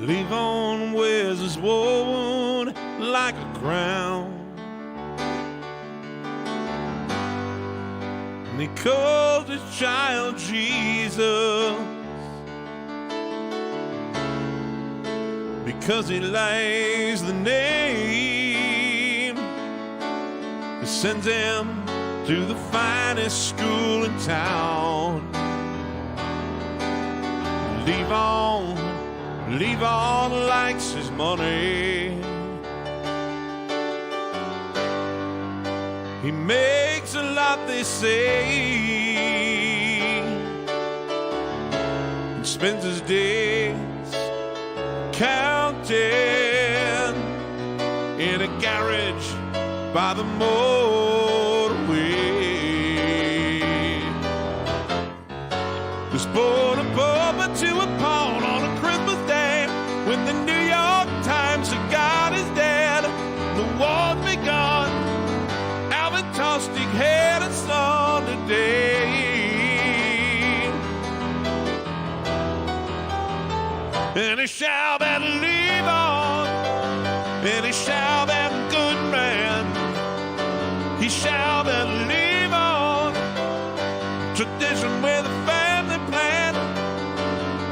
Leave on wears his wound like a crown, and he calls his child Jesus, because he lays the name. He sends him to the finest school in town. Leave on likes his money. He makes a lot, they say, and spends his days counting in a garage by the motorway. Was born a pauper to a pawn on a Christmas day, when the New York Times said God is dead, the war's begun. Alvin Tostig had a son today, and he shall then live on, and he shall then good man, he shall then live on. Tradition with a family plan,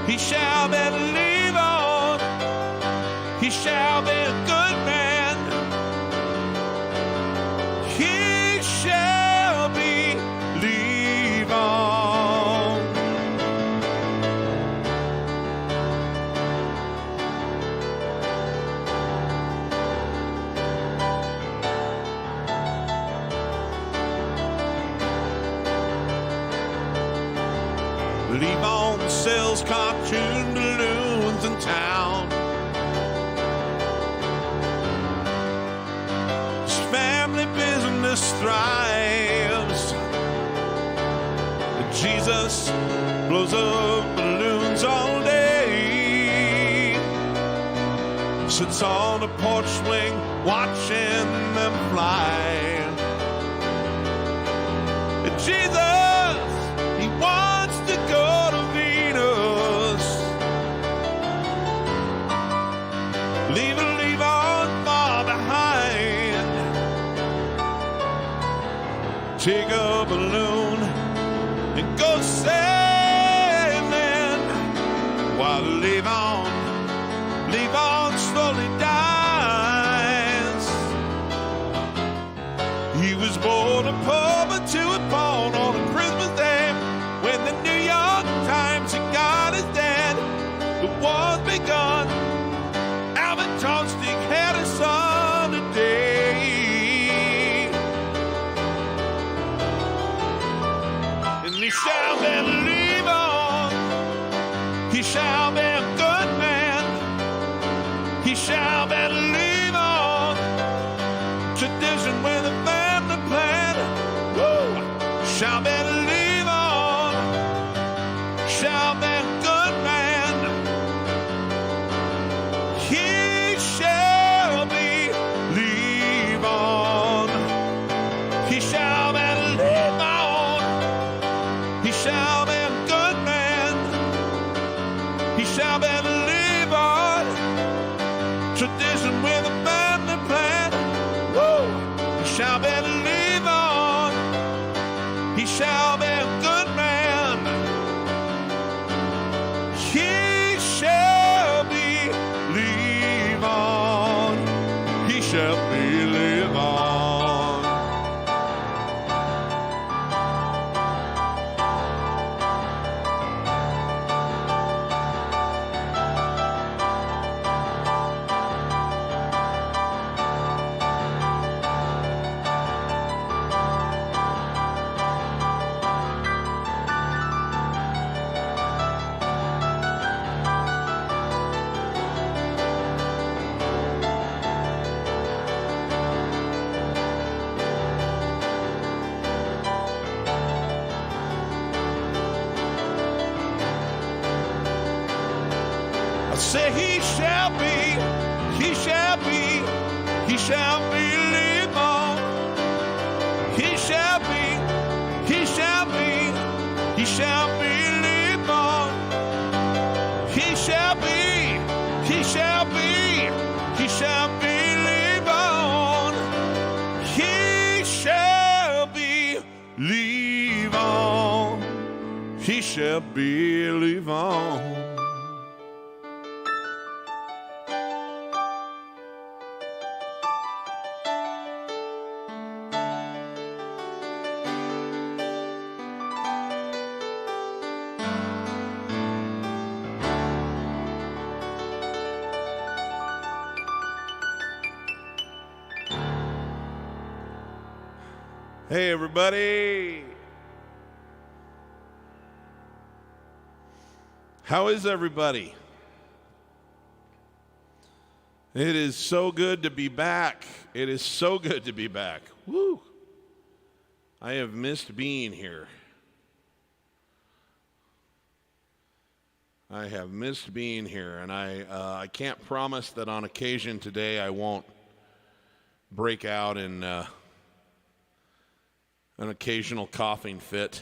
he shall then live on, he shall be a good man, he shall be live on. Leave on sells cartoon balloons in town. His family business thrives. Jesus blows up balloons all day. Sits on a porch swing watching them fly. Jesus, he wants to go to Venus. Leave on far behind. Take a balloon and go sailing, while leave on slowly dies. He was born a pauper to a pawn on a Christmas day, when the New York Times said God is dead, the war's begun. Alvin Tostig had a son today, and he shall then live on, he shall be a good man, he shall then live on. Tradition with a family plan, woo, shall then live on, shall be a good man, he shall be live on, he shall then live on, he shall be a good man, he shall then live on. Tradition with a family plan, woo, he shall be live on, he shall be a good man, he shall be live on, he shall be live on. Say he shall be, he shall be, he shall be live on. He shall be, he shall be, he shall be live on. He shall be, He shall believe on. He shall believe on. He shall believe on. Hey, everybody. How is everybody? It is so good to be back. It is so good to be back. Woo. I have missed being here. I have missed being here, and I can't promise that on occasion today I won't break out in an occasional coughing fit,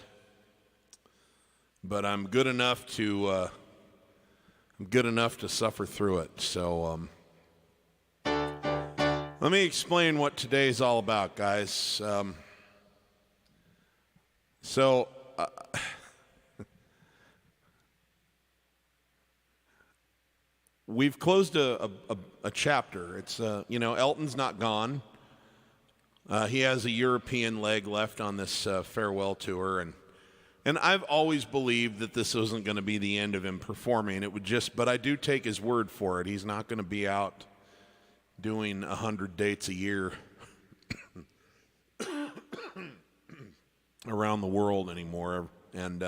but I'm good enough to suffer through it. So let me explain what today's all about, guys. We've closed a chapter. It's Elton's not gone. He has a European leg left on this farewell tour, and I've always believed that this wasn't going to be the end of him performing. But I do take his word for it. He's not going to be out doing 100 dates a year around the world anymore, and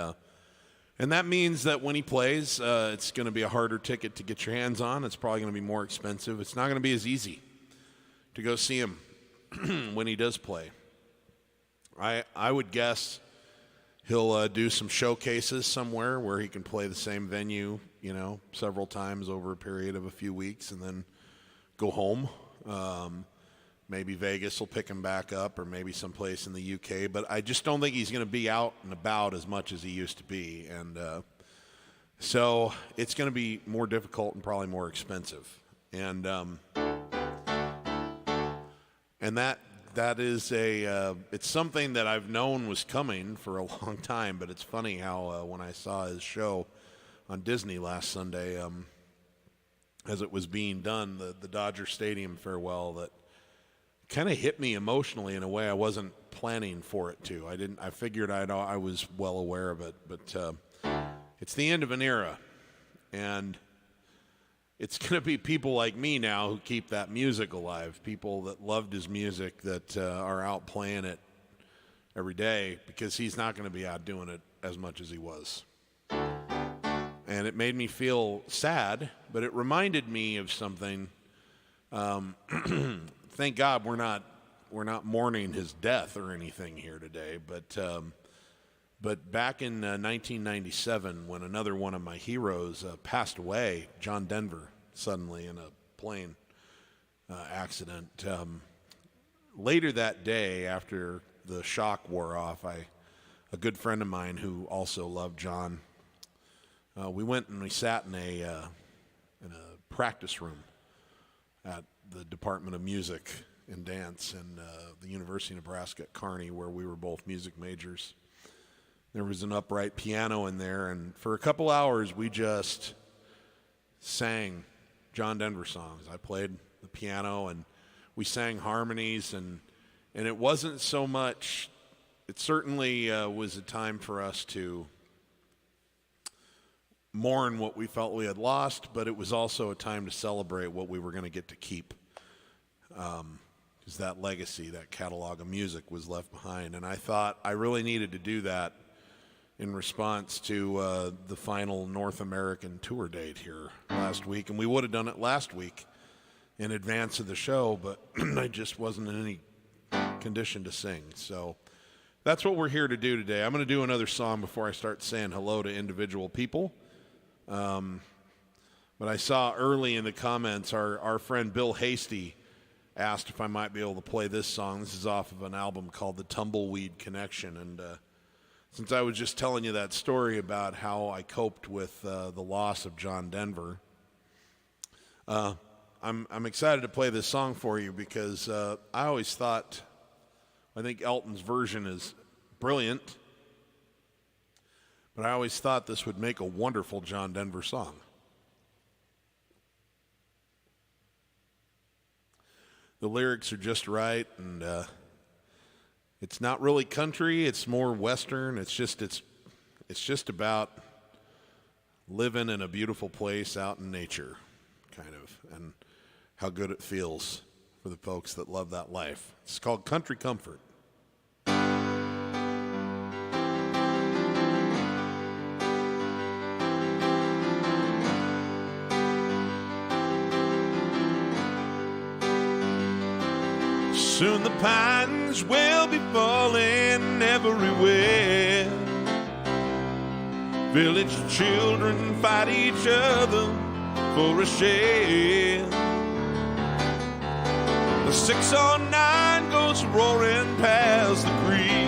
that means that when he plays, it's going to be a harder ticket to get your hands on. It's probably going to be more expensive. It's not going to be as easy to go see him when he does play. I would guess he'll do some showcases somewhere where he can play the same venue, several times over a period of a few weeks and then go home. Maybe Vegas will pick him back up, or maybe someplace in the UK, but I just don't think he's going to be out and about as much as he used to be, and so it's going to be more difficult and probably more expensive. And that is it's something that I've known was coming for a long time, but it's funny how when I saw his show on Disney last Sunday, as it was being done, the Dodger Stadium farewell, that kind of hit me emotionally in a way I wasn't planning for it to. I figured I was well aware of it, but it's the end of an era, and it's going to be people like me now who keep that music alive, people that loved his music that are out playing it every day, because he's not going to be out doing it as much as he was. And it made me feel sad, but it reminded me of something. Thank God we're not mourning his death or anything here today, but back in 1997, when another one of my heroes passed away, John Denver, suddenly in a plane accident. Later that day, after the shock wore off, a good friend of mine who also loved John, we went and we sat in a practice room at the Department of Music and Dance in the University of Nebraska at Kearney, where we were both music majors. There was an upright piano in there, and for a couple hours we just sang John Denver songs. I played the piano and we sang harmonies, and it wasn't so much, it certainly was a time for us to mourn what we felt we had lost, but it was also a time to celebrate what we were going to get to keep. Because that legacy, that catalog of music was left behind. And I thought I really needed to do that in response to the final North American tour date here last week. And we would have done it last week in advance of the show, but I just wasn't in any condition to sing. So that's what we're here to do today. I'm going to do another song before I start saying hello to individual people. But I saw early in the comments our friend Bill Hasty asked if I might be able to play this song. This is off of an album called The Tumbleweed Connection. And since I was just telling you that story about how I coped with the loss of John Denver, I'm excited to play this song for you because I think Elton's version is brilliant, but I always thought this would make a wonderful John Denver song. The lyrics are just right, and it's not really country, it's more Western. It's just about living in a beautiful place out in nature, kind of, and how good it feels for the folks that love that life. It's called Country Comfort. Soon the pines will be falling everywhere. Village children fight each other for a share. The 609 goes roaring past the creek.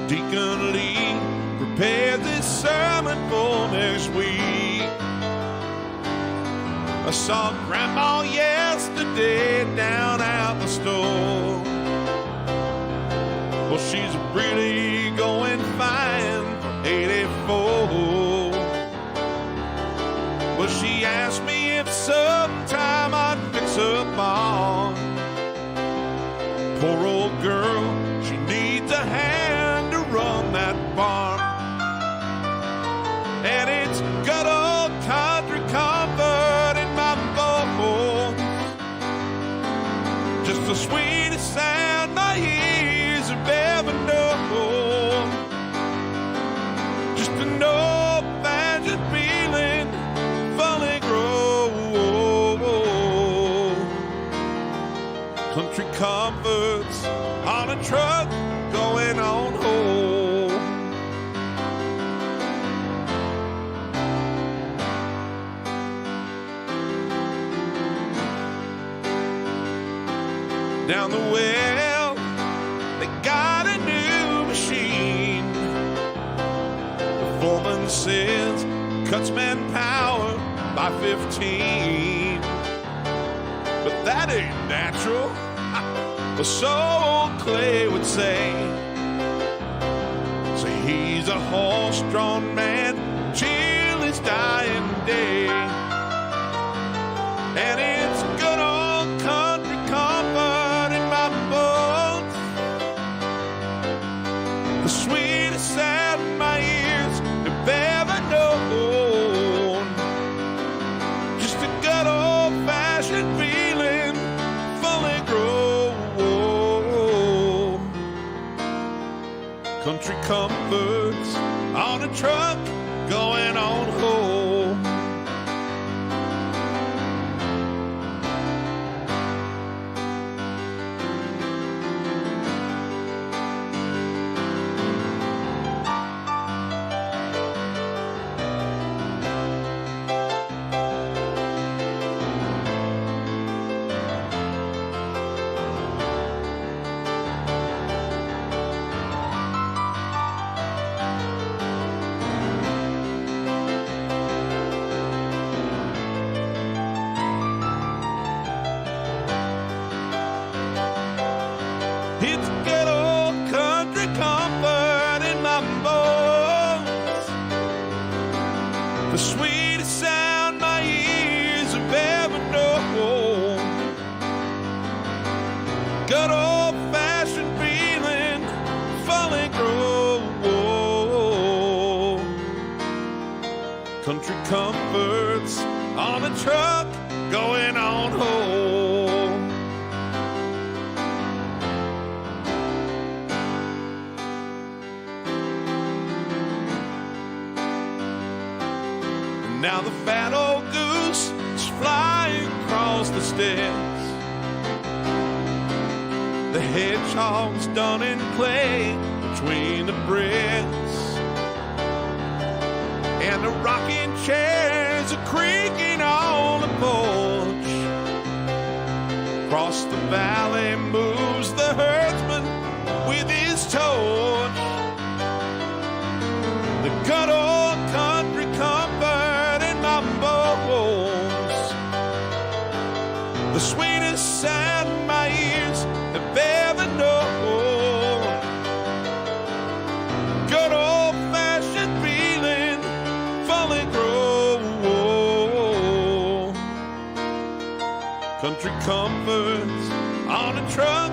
Deacon Lee prepared this sermon for next week. I saw Grandma yesterday down at the store. Well, she's really going fine for 84. Well, she asked me if sometime I'd fix her barn. Poor old girl, she needs a hand to run that barn. And it's good old country comfort in my bones. Just the sweetest sound my ears have ever known. Just an old-fashioned feeling fully grown. Country comforts on a truck going on home. Down the well, they got a new machine. The foreman says cuts manpower by 15. But that ain't natural, so old Clay would say. So he's a horse-drawn man till his dying day. And it's good old country comfort in my bones. The sweetest sound my ears have ever known. Just a good old-fashioned feeling fully grown. Country comforts on a truck going on home. It's good old country comfort in my bones. The sweetest sound my ears have ever known. Good old-fashioned feeling fully grown. Country comforts on a truck going on home. Now the fat old goose is flying across the steppes. The hedgehog's done in clay between the breasts. And the rocking chairs are creaking on the porch. Across the valley moves the herdsman with his torch. The good old country comfort in my bones. sound my ears have ever known. Good old-fashioned feeling, falling grow. Country comforts on a truck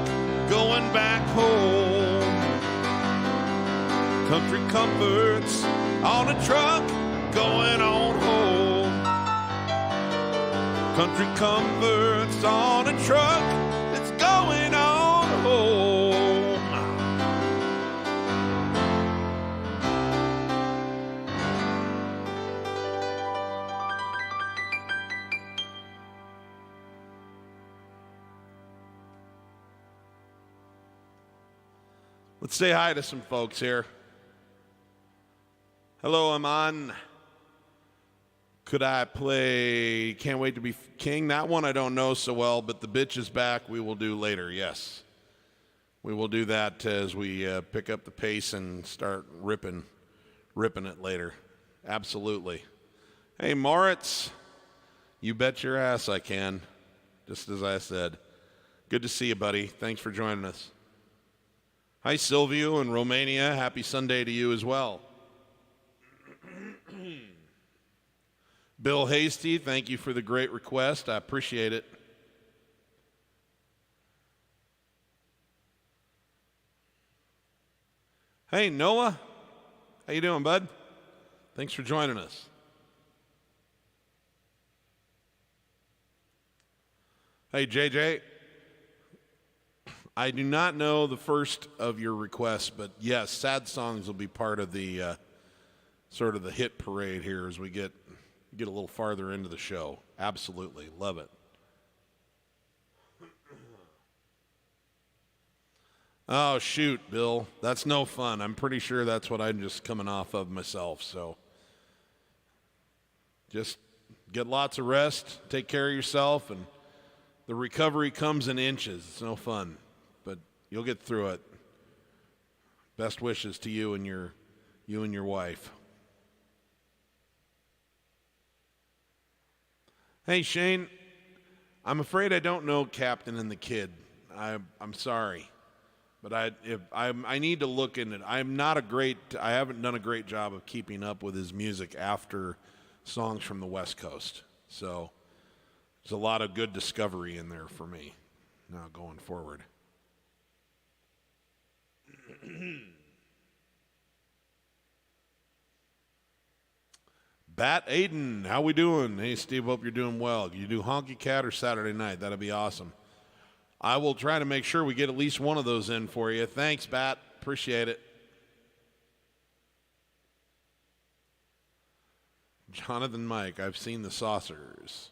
going back home. Country comforts on a truck going on home. Country comforts on a truck that's going on home. Let's say hi to some folks here. Hello, I'm on. Could I play Can't Wait to Be King? That one I don't know so well, but The Bitch Is Back we will do later, yes. We will do that as we pick up the pace and start ripping it later. Absolutely. Hey, Moritz, you bet your ass I can, just as I said. Good to see you, buddy. Thanks for joining us. Hi, Silvio in Romania. Happy Sunday to you as well. Bill Hasty, thank you for the great request. I appreciate it. Hey, Noah. How you doing, bud? Thanks for joining us. Hey, JJ. I do not know the first of your requests, but yes, sad songs will be part of the sort of the hit parade here as we get a little farther into the show. Absolutely. Love it. Oh, shoot, Bill. That's no fun. I'm pretty sure that's what I'm just coming off of myself. So just get lots of rest, take care of yourself, and the recovery comes in inches. It's no fun, but you'll get through it. Best wishes to you and your wife. Hey, Shane, I'm afraid I don't know Captain and the Kid. I'm sorry, but I need to look into it. I haven't done a great job of keeping up with his music after songs from the West Coast. So there's a lot of good discovery in there for me now going forward. Bat Aiden, how we doing? Hey, Steve, hope you're doing well. You do Honky Cat or Saturday night? That'd be awesome. I will try to make sure we get at least one of those in for you. Thanks, Bat. Appreciate it. Jonathan Mike, I've seen the saucers.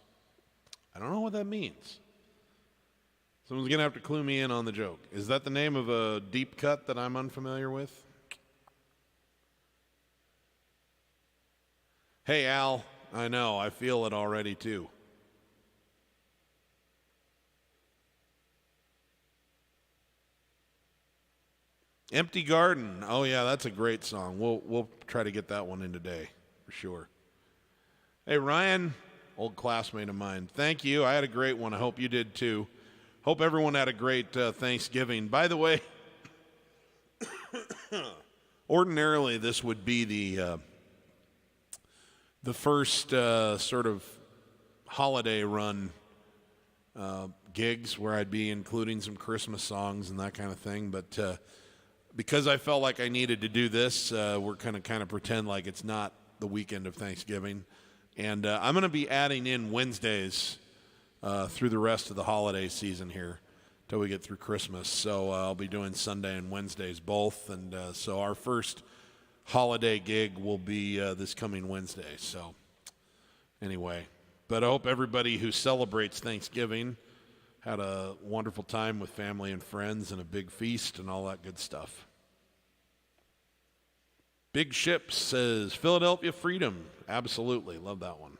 I don't know what that means. Someone's going to have to clue me in on the joke. Is that the name of a deep cut that I'm unfamiliar with? Hey, Al, I know, I feel it already too. Empty Garden. Oh yeah, that's a great song. We'll try to get that one in today for sure. Hey, Ryan, old classmate of mine. Thank you. I had a great one. I hope you did too. Hope everyone had a great Thanksgiving. By the way, ordinarily this would be the first sort of holiday run gigs where I'd be including some Christmas songs and that kind of thing. But because I felt like I needed to do this, we're kind of pretend like it's not the weekend of Thanksgiving. And I'm going to be adding in Wednesdays through the rest of the holiday season here till we get through Christmas. So I'll be doing Sunday and Wednesdays both. And so our first holiday gig will be this coming Wednesday. So anyway, but I hope everybody who celebrates Thanksgiving had a wonderful time with family and friends and a big feast and all that good stuff. Big Ship says Philadelphia Freedom. Absolutely. Love that one.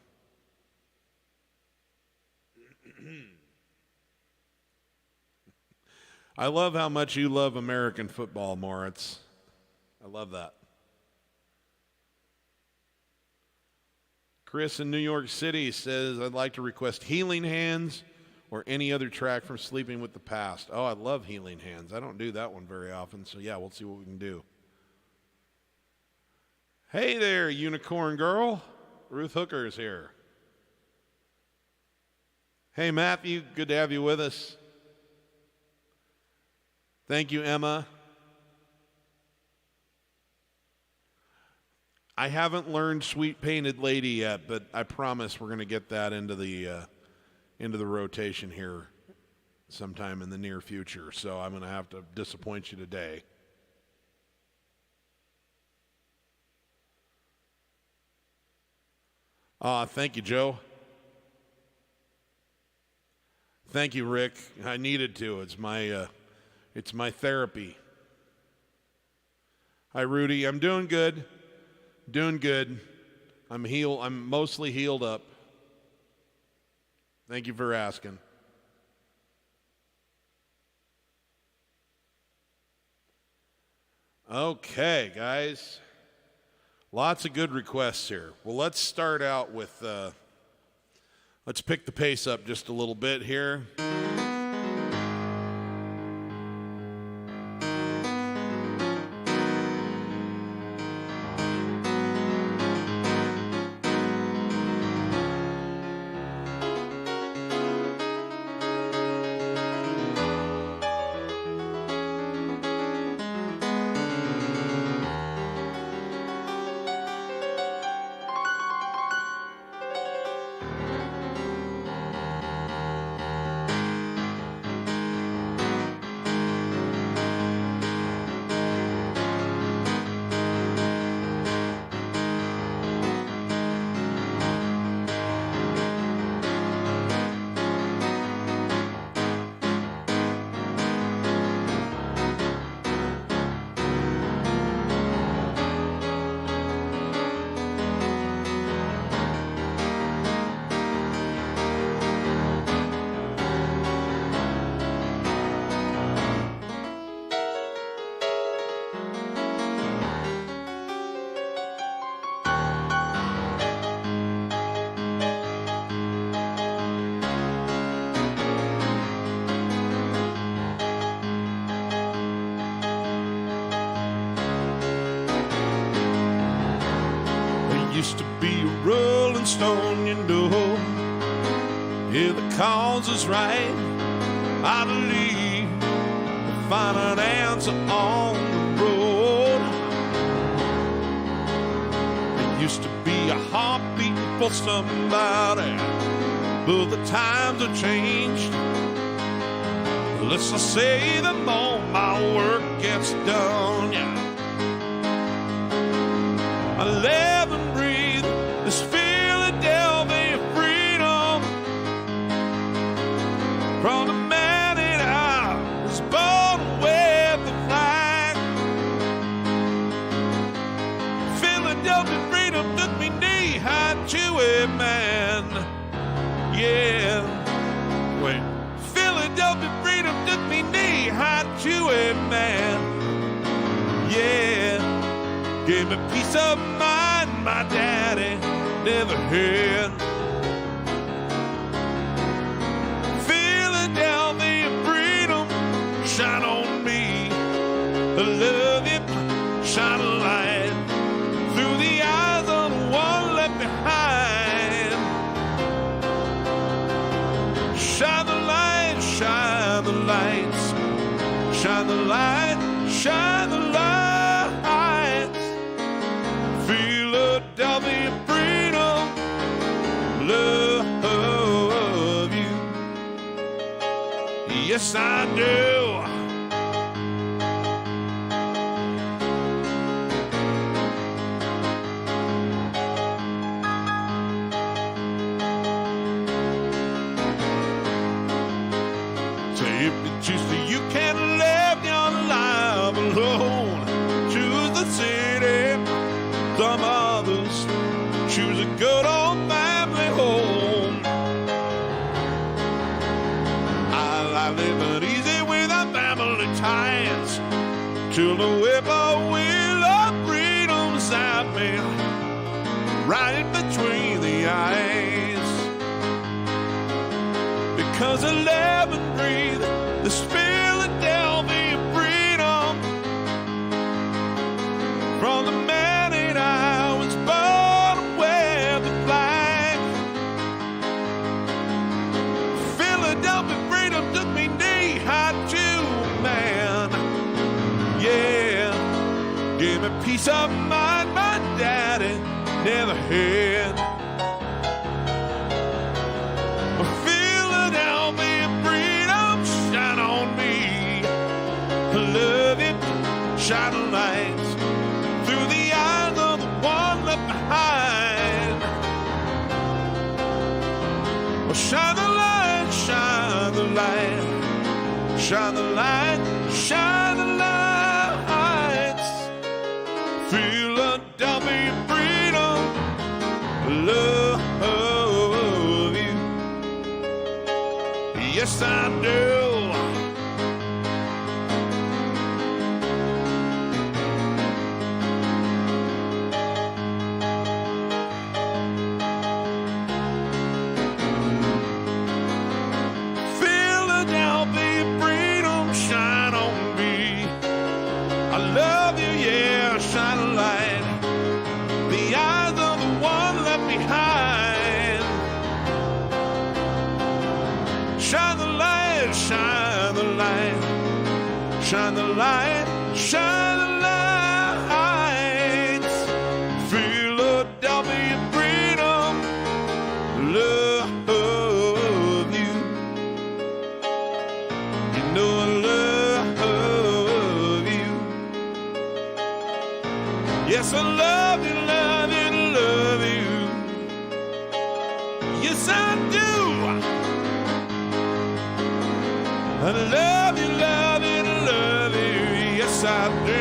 I love how much you love American football, Moritz. I love that. Chris in New York City says, I'd like to request Healing Hands or any other track from Sleeping with the Past. Oh, I love Healing Hands. I don't do that one very often, so yeah, we'll see what we can do. Hey there, Unicorn Girl. Ruth Hooker is here. Hey, Matthew, good to have you with us. Thank you, Emma. I haven't learned Sweet Painted Lady yet, but I promise we're going to get that into the rotation here sometime in the near future. So I'm going to have to disappoint you today. Thank you, Joe. Thank you, Rick. I needed to. It's my therapy. Hi, Rudy. I'm doing good. Doing good. I'm mostly healed up. Thank you for asking. Okay, guys. Lots of good requests here. Well, let's start out with, let's pick the pace up just a little bit here. Used to be a rolling stone, you know. If the cause is right, I believe we'll find an answer on the road. It used to be a heartbeat for somebody, but the times have changed. Let's just say the more my work gets done, yeah. I live and breathe this Philadelphia freedom from the man that I was born with the flag. Philadelphia freedom took me knee-high to a man. Yeah. Wait. Philadelphia freedom took me knee-high to a man. Yeah. Gave me peace of mind my daddy never had. Philadelphia freedom, shine on me. I love you, shine a light through the eyes of the one left behind. Shine the light, shine the lights, shine the light, shine the light. Philadelphia freedom, love you. Yes, I do. So if you choose to, you can live your life alone. Choose the city. Some others choose a good old family home. I live it easy without family ties, till the whippoorwill of freedom zap me right between the eyes. 'cause I live and breathe this Philadelphia freedom. From the minute I was born to wear the flag, Philadelphia freedom took me knee high to a man. Yeah, gave me peace of mind my daddy never had. Philadelphia freedom, shine on me. I love it, shine a light through the eyes of the one left behind. Well, shine the light, shine the light, shine the light, shine the lights. Philadelphia freedom, love you. Yes, I do. Philadelphia freedom, shine on me. I love you, yeah, shine a light. The eyes of the one left behind. Shine the light, shine the light, shine the light, shine the lights. Philadelphia freedom, love you. You know I love you. Yes, I love you, love you, love you. Yes, I do. I love you, love you, love you. Yes, I do.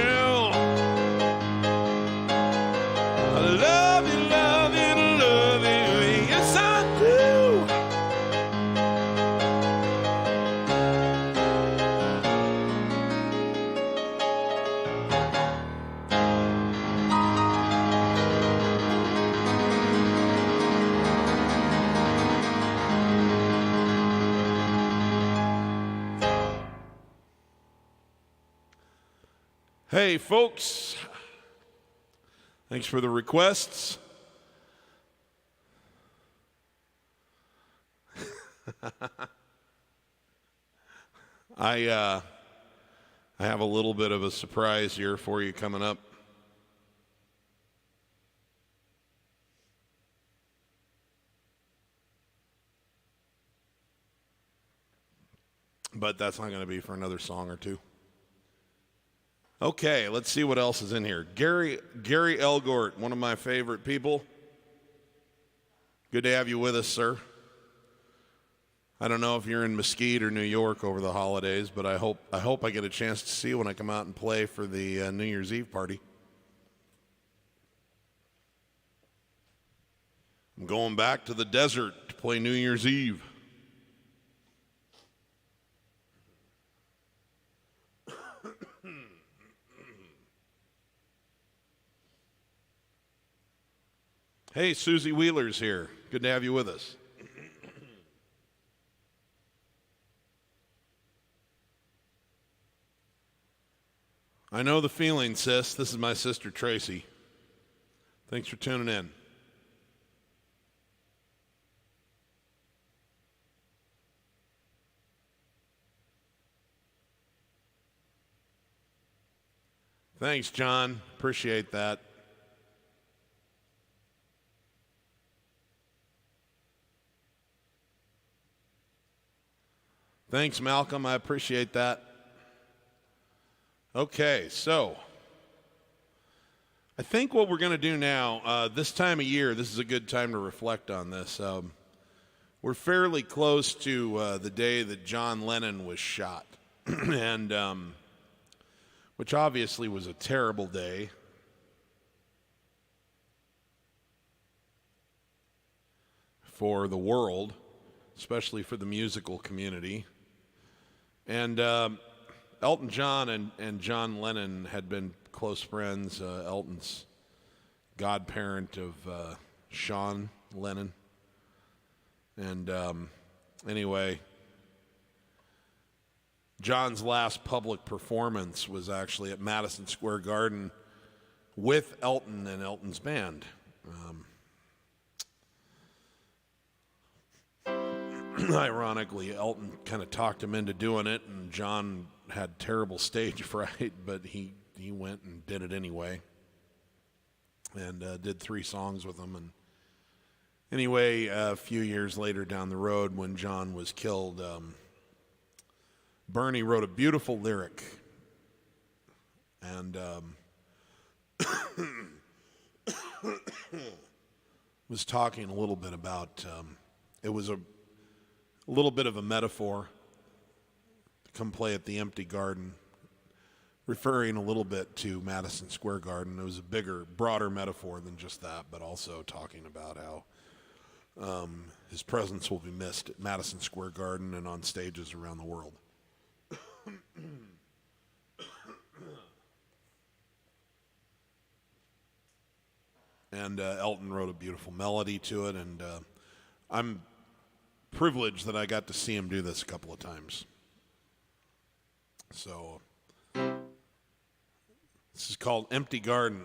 I love you, love you, love you. Yes, I do. Hey, folks. Thanks for the requests. I have a little bit of a surprise here for you coming up. But that's not going to be for another song or two. Okay, let's see what else is in here. Gary Elgort, one of my favorite people. Good to have you with us, sir. I don't know if you're in Mesquite or New York over the holidays, but I hope I get a chance to see you when I come out and play for the New Year's Eve party. I'm going back to the desert to play New Year's Eve. Hey, Susie Wheeler's here. Good to have you with us. I know the feeling, sis. This is my sister, Tracy. Thanks for tuning in. Thanks, John. Appreciate that. Thanks, Malcolm. I appreciate that. Okay, so I think what we're going to do now, this time of year, this is a good time to reflect on this. We're fairly close to the day that John Lennon was shot, and which obviously was a terrible day. For the world, especially for the musical community. And Elton John and John Lennon had been close friends. Elton's godparent of Sean Lennon. And anyway, John's last public performance was actually at Madison Square Garden with Elton and Elton's band. Ironically, Elton kind of talked him into doing it, and John had terrible stage fright, but he went and did it anyway, and did 3 songs with him. And anyway, a few years later down the road, when John was killed, Bernie wrote a beautiful lyric, and was talking a little bit about, it was a little bit of a metaphor, come play at the empty garden, referring a little bit to Madison Square Garden. It was a bigger, broader metaphor than just that, but also talking about how his presence will be missed at Madison Square Garden and on stages around the world. And Elton wrote a beautiful melody to it, and I'm privileged that I got to see him do this a couple of times. So this is called Empty Garden.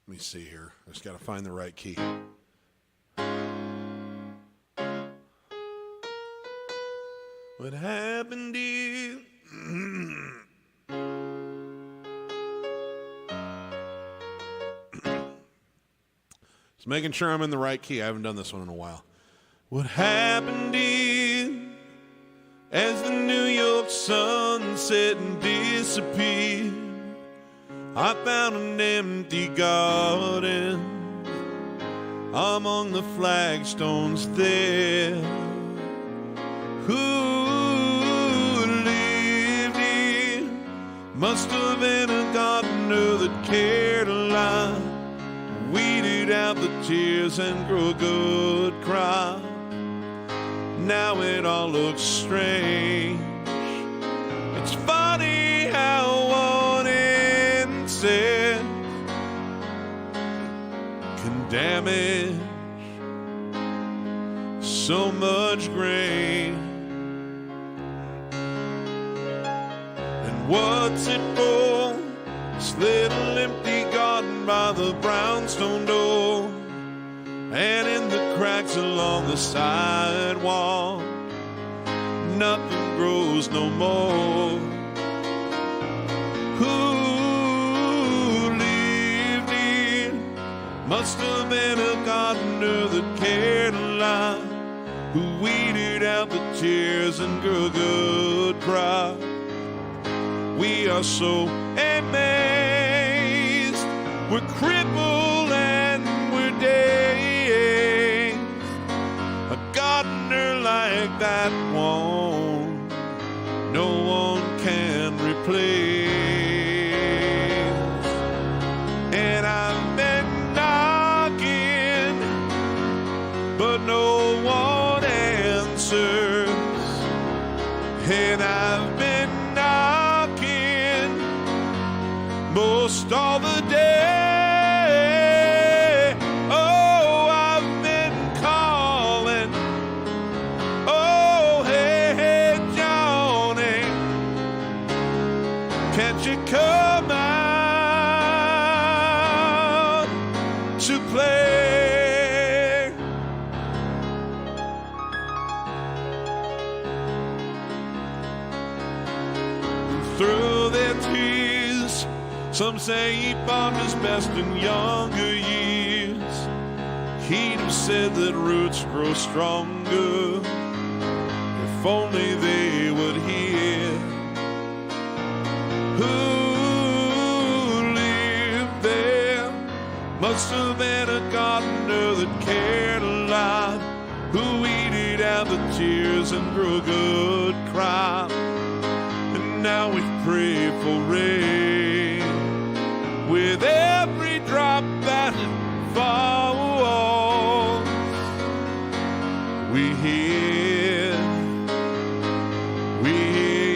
Let me see here. I just got to find the right key. What happened to you? Just making sure I'm in the right key. I haven't done this one in a while. What happened to you as the New York sun set and disappeared? I found an empty garden among the flagstones there. Who lived here must have been a gardener that cared a lot, weeded out the tears and grew a good crop. Now it all looks strange. It's funny how one insect can damage so much grain. And what's it for? This little empty garden by the brownstone door, and in the cracks along the sidewalk, nothing grows no more. Who lived here must have been a gardener that cared a lot, who weeded out the tears and grew a good crop. We are so amazed, we're crippled and we're dazed. A gardener like that one, no one can replace. And I've been knocking, but no one answers. And I've been knocking most all the day. Oh, I've been calling. Oh, hey, hey, Johnny, can't you come out to play? Through their tears, some say he fought his best in younger years. He'd have said that roots grow stronger if only they would hear. Who lived there must have been a gardener that cared a lot, who weeded out the tears and grew a good crop. And now we pray for rain with every drop that falls. We hear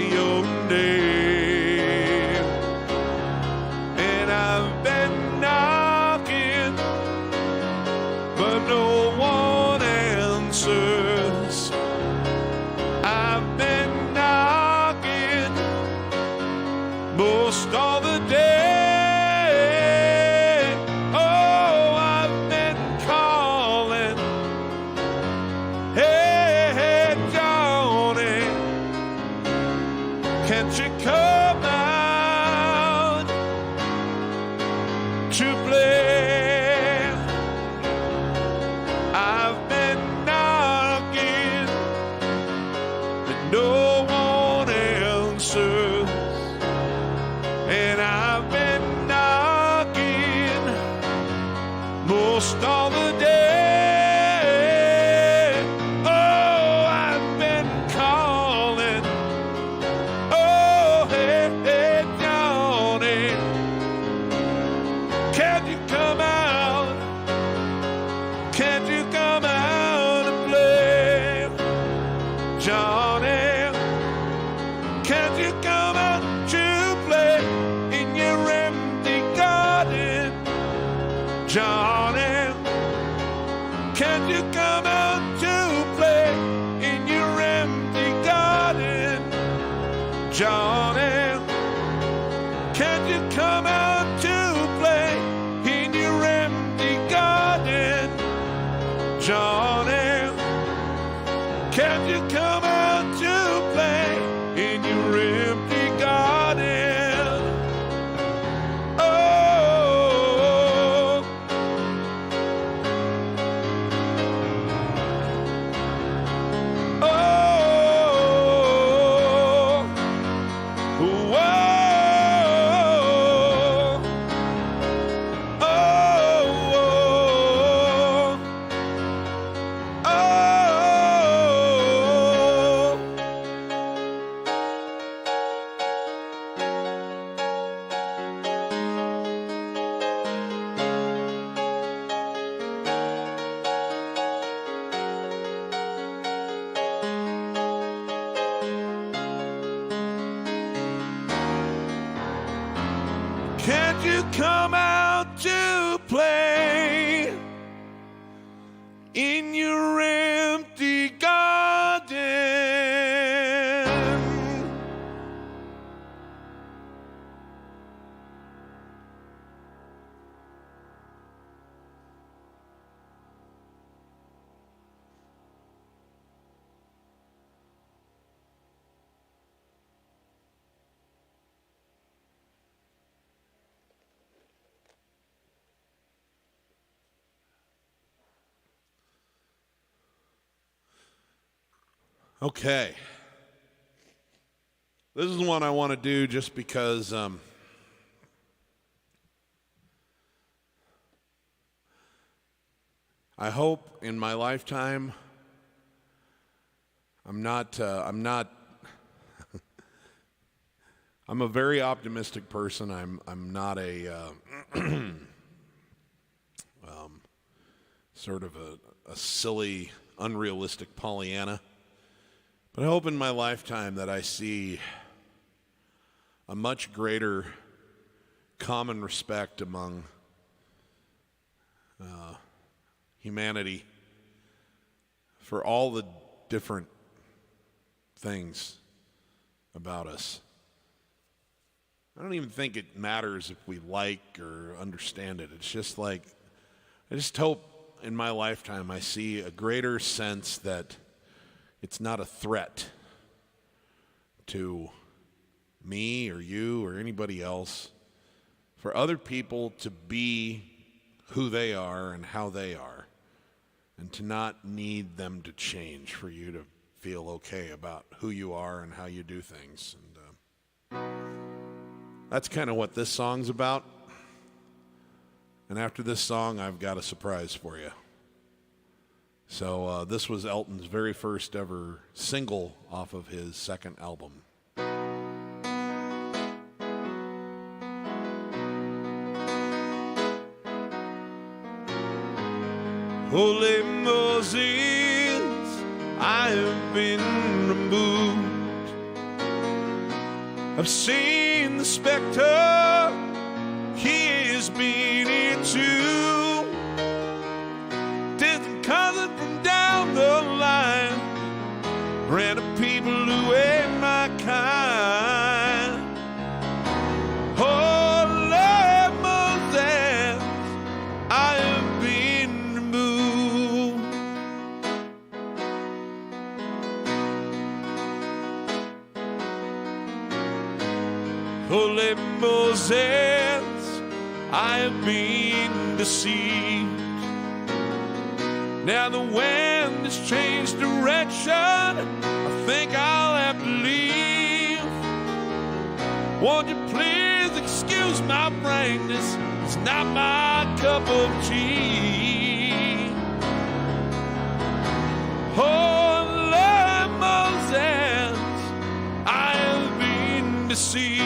your name. can't you come out to play? I've been knocking, but no one answers. And I've been knocking most all the day. Oh, I've been calling. Oh, hey, hey, Johnny, can't you come out? Can't you come out and play? Johnny, can't you come out to play in your empty garden? Johnny, can't you come out to play in your empty garden? Johnny, can't you come out to play in your empty garden? Johnny, can't you come out to play in your empty garden? Oh, oh, whoa, oh, oh. Can't you come out to play in your empty garden? Okay. This is one I want to do just because I hope in my lifetime I'm a very optimistic person. I'm not a sort of a silly, unrealistic Pollyanna. But I hope in my lifetime that I see a much greater common respect among humanity for all the different things about us. I don't even think it matters if we like or understand it. It's just like, I just hope in my lifetime I see a greater sense that it's not a threat to me or you or anybody else for other people to be who they are and how they are, and to not need them to change for you to feel okay about who you are and how you do things. And that's kind of what this song's about. And after this song, I've got a surprise for you. So this was Elton's very first ever single off of his second album. Holy Moses, I have been removed. I've seen the specter, he has been here too. Distant cousin from down the line, random people who ain't my kind. Holy Moses, I have been removed. Holy Moses, I have been deceived. Now the wind has changed direction. I think I'll have to leave. Won't you please excuse my frankness? It's not my cup of tea. Holy Moses, I have been deceived.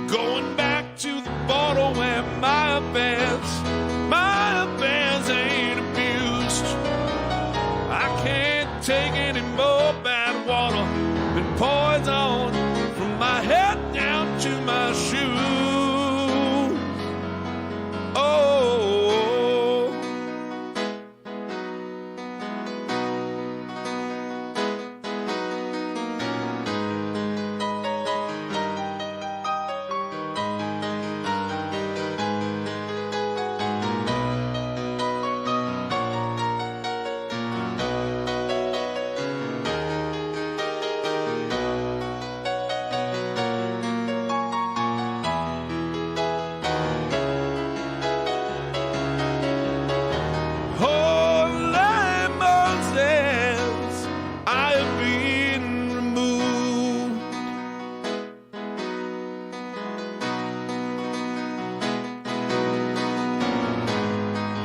Going back to the bottle where my affairs ain't abused. I can't take any more bad water that pours on from my head down to my shoes. Oh.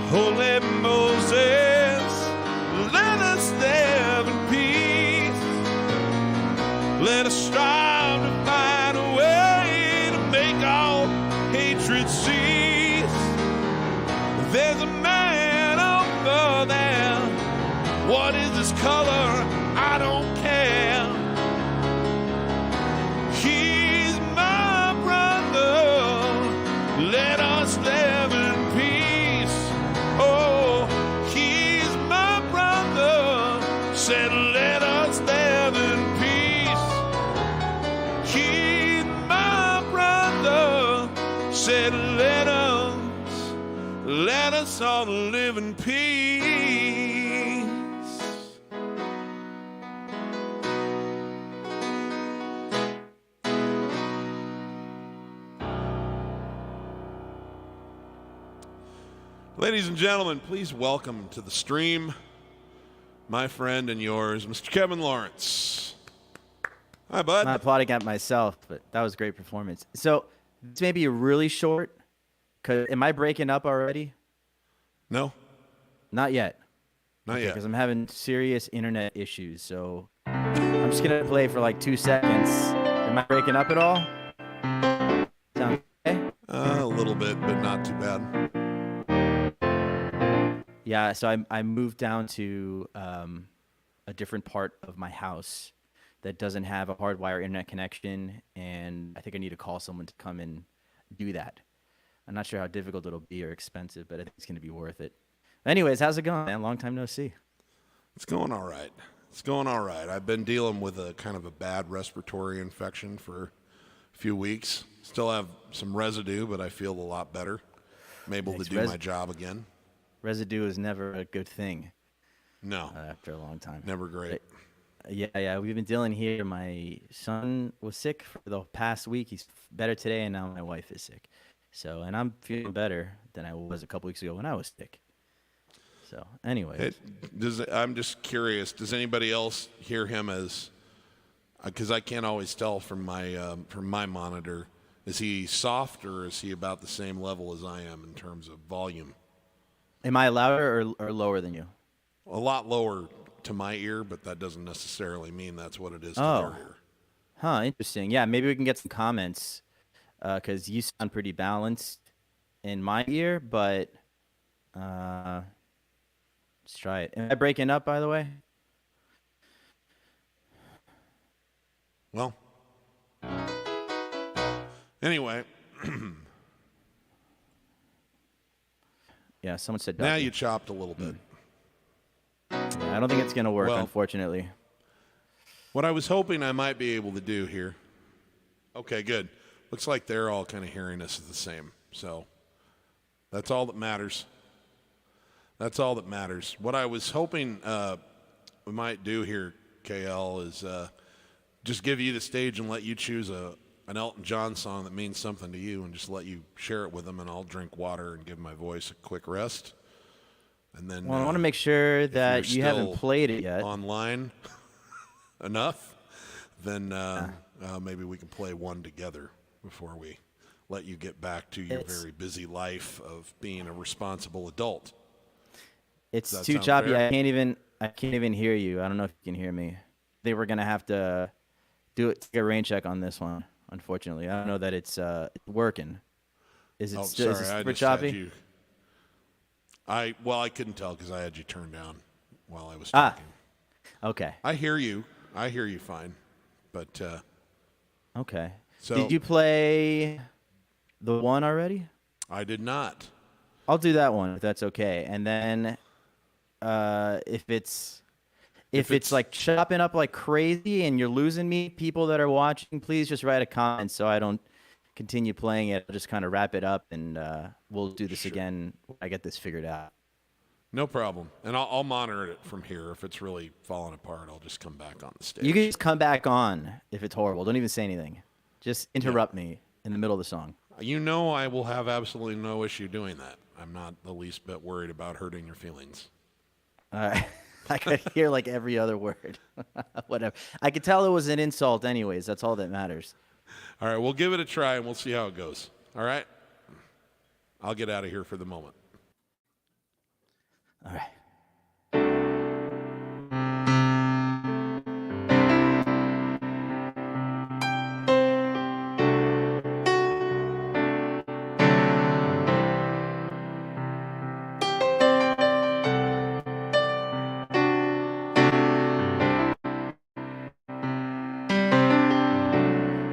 Holy Moses, let us live in peace. Let us strive to find a way to make all hatred cease. There's a man over there. What is his color? I don't care. He's my brother. Let us live in peace. Oh, he's my brother. Said, let us live in peace. He's my brother. Said, let us all live in peace. Ladies and gentlemen, please welcome to the stream my friend and yours, Mr. Kevin Lawrence. Hi, bud. I'm not applauding at myself, but that was a great performance. So this may be really short. Am I breaking up already? No. Not yet. Not yet. Because I'm having serious internet issues. So I'm just going to play for like 2 seconds. Am I breaking up at all? Sound okay? A little bit, but not too bad. Yeah, so I moved down to a different part of my house that doesn't have a hardwire internet connection, and I think I need to call someone to come and do that. I'm not sure how difficult it'll be or expensive, but I think it's going to be worth it. Anyways, how's it going, man? Long time no see. It's going all right. It's going all right. I've been dealing with a kind of a bad respiratory infection for a few weeks. Still have some residue, but I feel a lot better. I'm able to do my job again. Residue is never a good thing. No. After a long time. Never great. But, yeah. We've been dealing here. My son was sick for the past week. He's better today, and now my wife is sick. So, and I'm feeling better than I was a couple weeks ago when I was sick. So, anyway. I'm just curious. Does anybody else hear him as? Because I can't always tell from my monitor. Is he soft or is he about the same level as I am in terms of volume? Am I louder or lower than you? A lot lower to my ear, but that doesn't necessarily mean that's what it is to their ear. Huh, interesting. Yeah, maybe we can get some comments because you sound pretty balanced in my ear, but let's try it. Am I breaking up, by the way? Well, anyway. Yeah, someone said now you chopped a little bit. Yeah, I don't think it's going to work, unfortunately. What I was hoping I might be able to do here. Okay, good. Looks like they're all kind of hearing us the same. So that's all that matters. That's all that matters. What I was hoping we might do here, KL, is just give you the stage and let you choose an Elton John song that means something to you, and just let you share it with them, and I'll drink water and give my voice a quick rest. And then, well, I want to make sure that you haven't played it yet. Online enough, then maybe we can play one together before we let you get back to your very busy life of being a responsible adult. It's too choppy. Fair? I can't even hear you. I don't know if you can hear me. They were gonna have to take a rain check on this one. Unfortunately, I don't know that it's working. Is it still super choppy? I couldn't tell because I had you turned down while I was talking. Okay. I hear you fine, but okay. So did you play the one already? I did not. I'll do that one if that's okay, and then if it's like chopping up like crazy and you're losing me, people that are watching, please just write a comment so I don't continue playing it. I'll just kind of wrap it up, and we'll do this again when I get this figured out. No problem. And I'll monitor it from here. If it's really falling apart, I'll just come back on the stage. You can just come back on if it's horrible. Don't even say anything. Just interrupt me in the middle of the song. You know I will have absolutely no issue doing that. I'm not the least bit worried about hurting your feelings. All right. I could hear like every other word. Whatever. I could tell it was an insult anyways. That's all that matters. All right, we'll give it a try, and we'll see how it goes. All right? I'll get out of here for the moment. All right.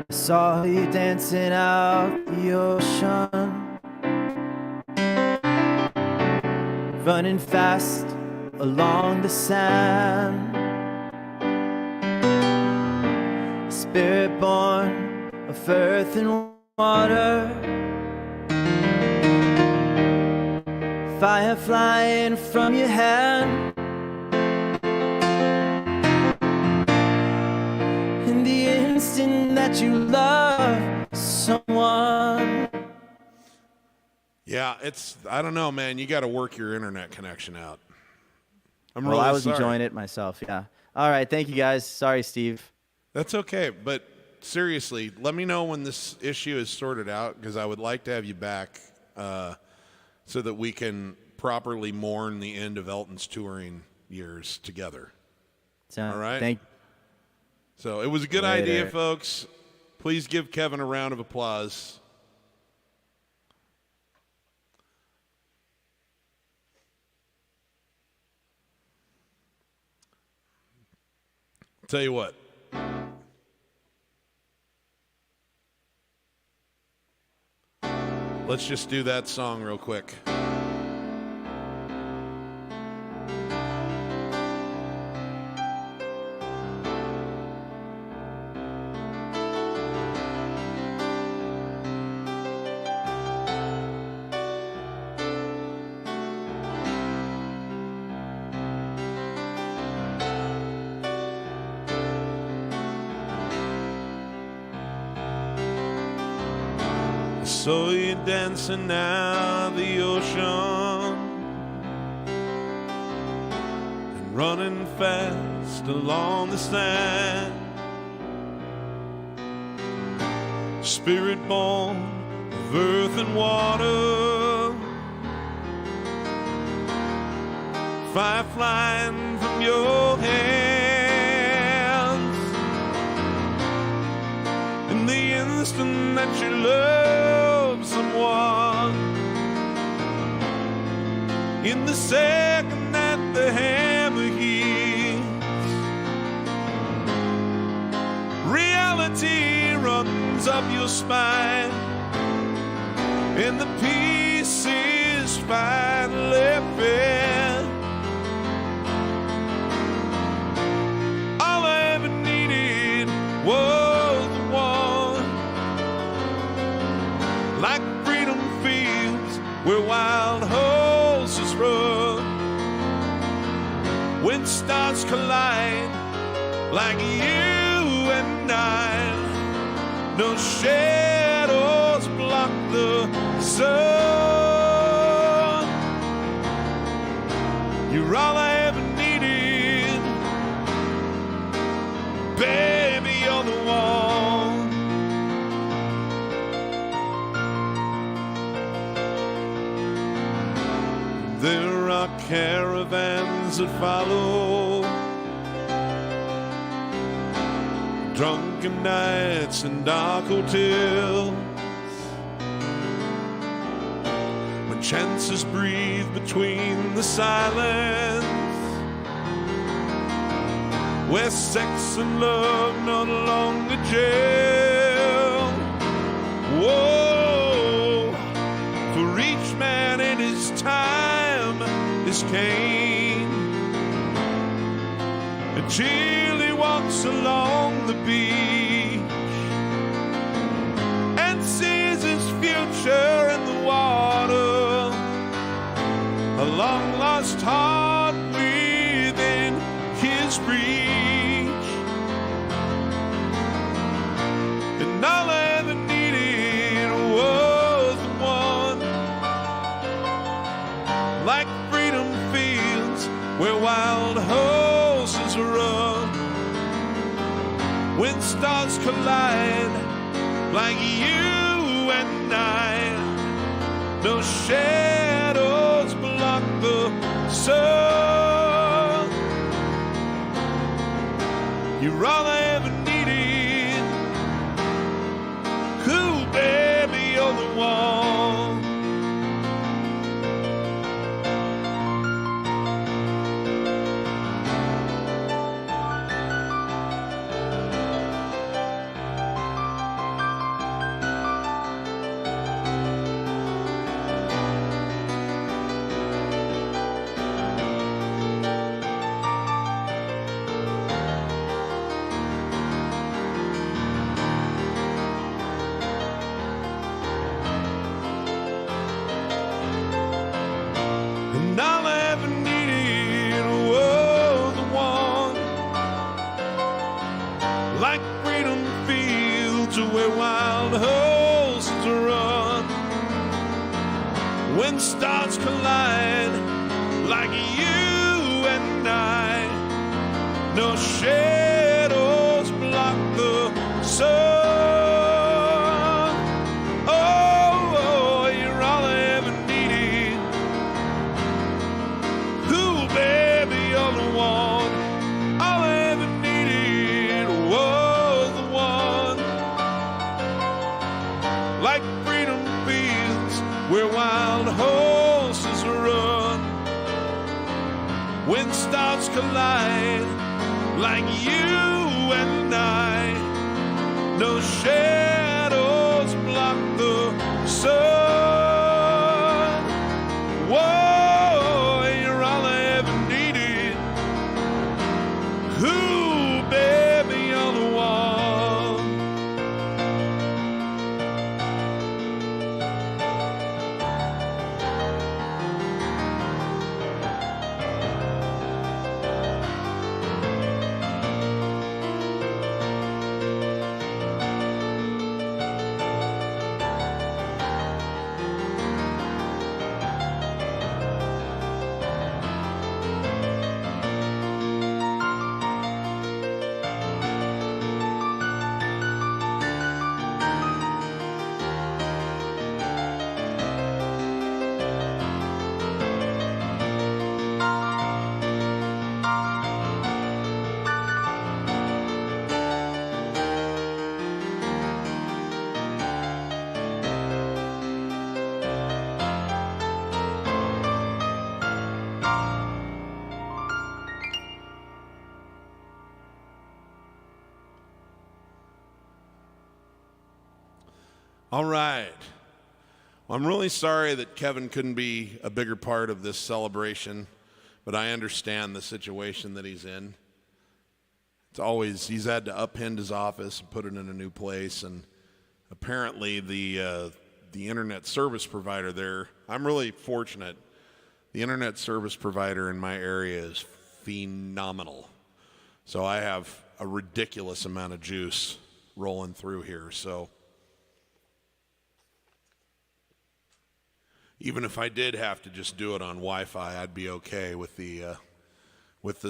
Saw you dancing out the ocean, running fast along the sand, spirit born of earth and water, fire flying from your hand. In the instant that you love someone. Yeah, I don't know, man. You got to work your internet connection out. I was enjoying it myself, yeah. All right, thank you guys. Sorry, Steve. That's okay, but seriously, let me know when this issue is sorted out, because I would like to have you back so that we can properly mourn the end of Elton's touring years together. All right? So it was a good idea, folks. Please give Kevin a round of applause. Tell you what. Let's just do that song real quick. So you're dancing down the ocean and running fast along the sand, spirit born of earth and water, fire flying from your hands. In the instant that you love someone, in the second that the hammer hits, reality runs up your spine, and the pieces finally fit. All I ever needed was the one, like freedom fields where wild horses run. When when stars collide like you and I. No shadows block the sun. You're all I ever needed. Baby, you're the one. There are caravans that follow, drunken nights and dark hotels, when chances breathe between the silence, where sex and love no longer jail. Whoa, for each man in his time is Cain, until he walks along the beach and sees his future in the water, a long lost heart within his reach. And all I ever needed was the one, like freedom fields where wild horses run, when stars collide like you and I. No shadows block the sun. You're all I ever needed. Ooh, baby, you're the one. And all I ever needed was the one, like freedom fields where wild horses run, when stars collide like you and I. No shadows block the sun. Oh, you're all I ever needed. Ooh, baby, you're the one. All I ever needed was the one, like freedom fields where wild horses run, when stars collide like you and I. No shadows block the sun. Whoa, you're all I ever needed. Ooh, baby, you're the one. All right. Well, I'm really sorry that Kevin couldn't be a bigger part of this celebration, but I understand the situation that he's in. He's had to upend his office and put it in a new place, and apparently the internet service provider there, I'm really fortunate. The internet service provider in my area is phenomenal. So I have a ridiculous amount of juice rolling through here. So even if I did have to just do it on Wi-Fi, I'd be okay with the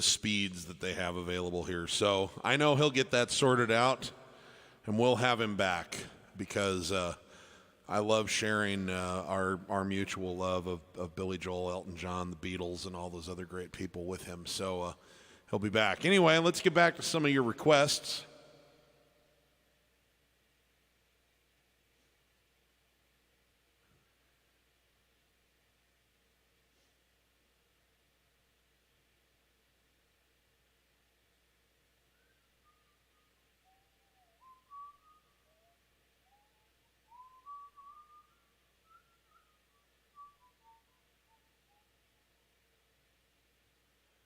speeds that they have available here. So I know he'll get that sorted out, and we'll have him back because I love sharing our mutual love of Billy Joel, Elton John, the Beatles, and all those other great people with him. So he'll be back. Anyway, let's get back to some of your requests.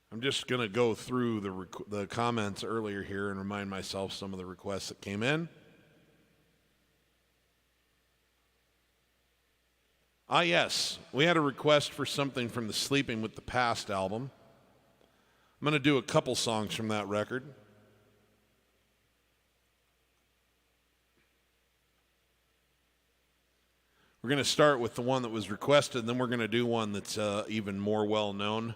I'm just going to go through the comments earlier here and remind myself some of the requests that came in. Yes, we had a request for something from the Sleeping with the Past album. I'm going to do a couple songs from that record. We're going to start with the one that was requested, and then we're going to do one that's even more well-known,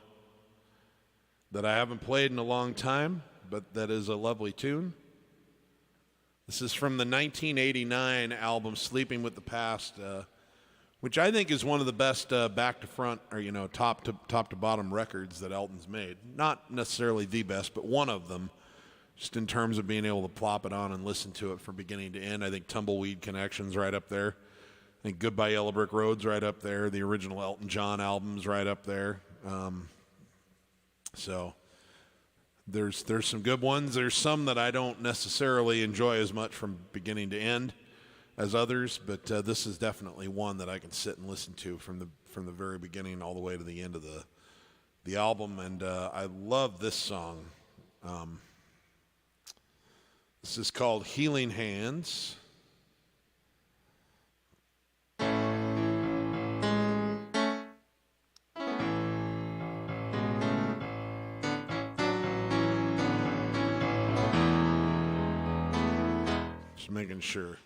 that I haven't played in a long time, but that is a lovely tune. This is from the 1989 album Sleeping with the Past, which I think is one of the best back to front, or top to bottom records that Elton's made. Not necessarily the best, but one of them, just in terms of being able to plop it on and listen to it from beginning to end. I think Tumbleweed Connection's right up there. I think Goodbye Yellow Brick Road's right up there. The original Elton John album's right up there. So there's some good ones. There's some that I don't necessarily enjoy as much from beginning to end as others, but this is definitely one that I can sit and listen to from the very beginning all the way to the end of the album. And I love this song. This is called Healing Hands. Making sure.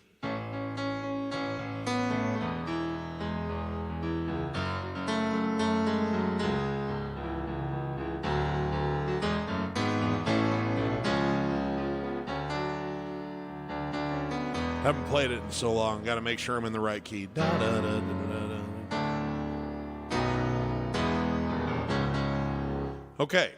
Haven't played it in so long. Got to make sure I'm in the right key. Da, da, da, da, da, da. Okay.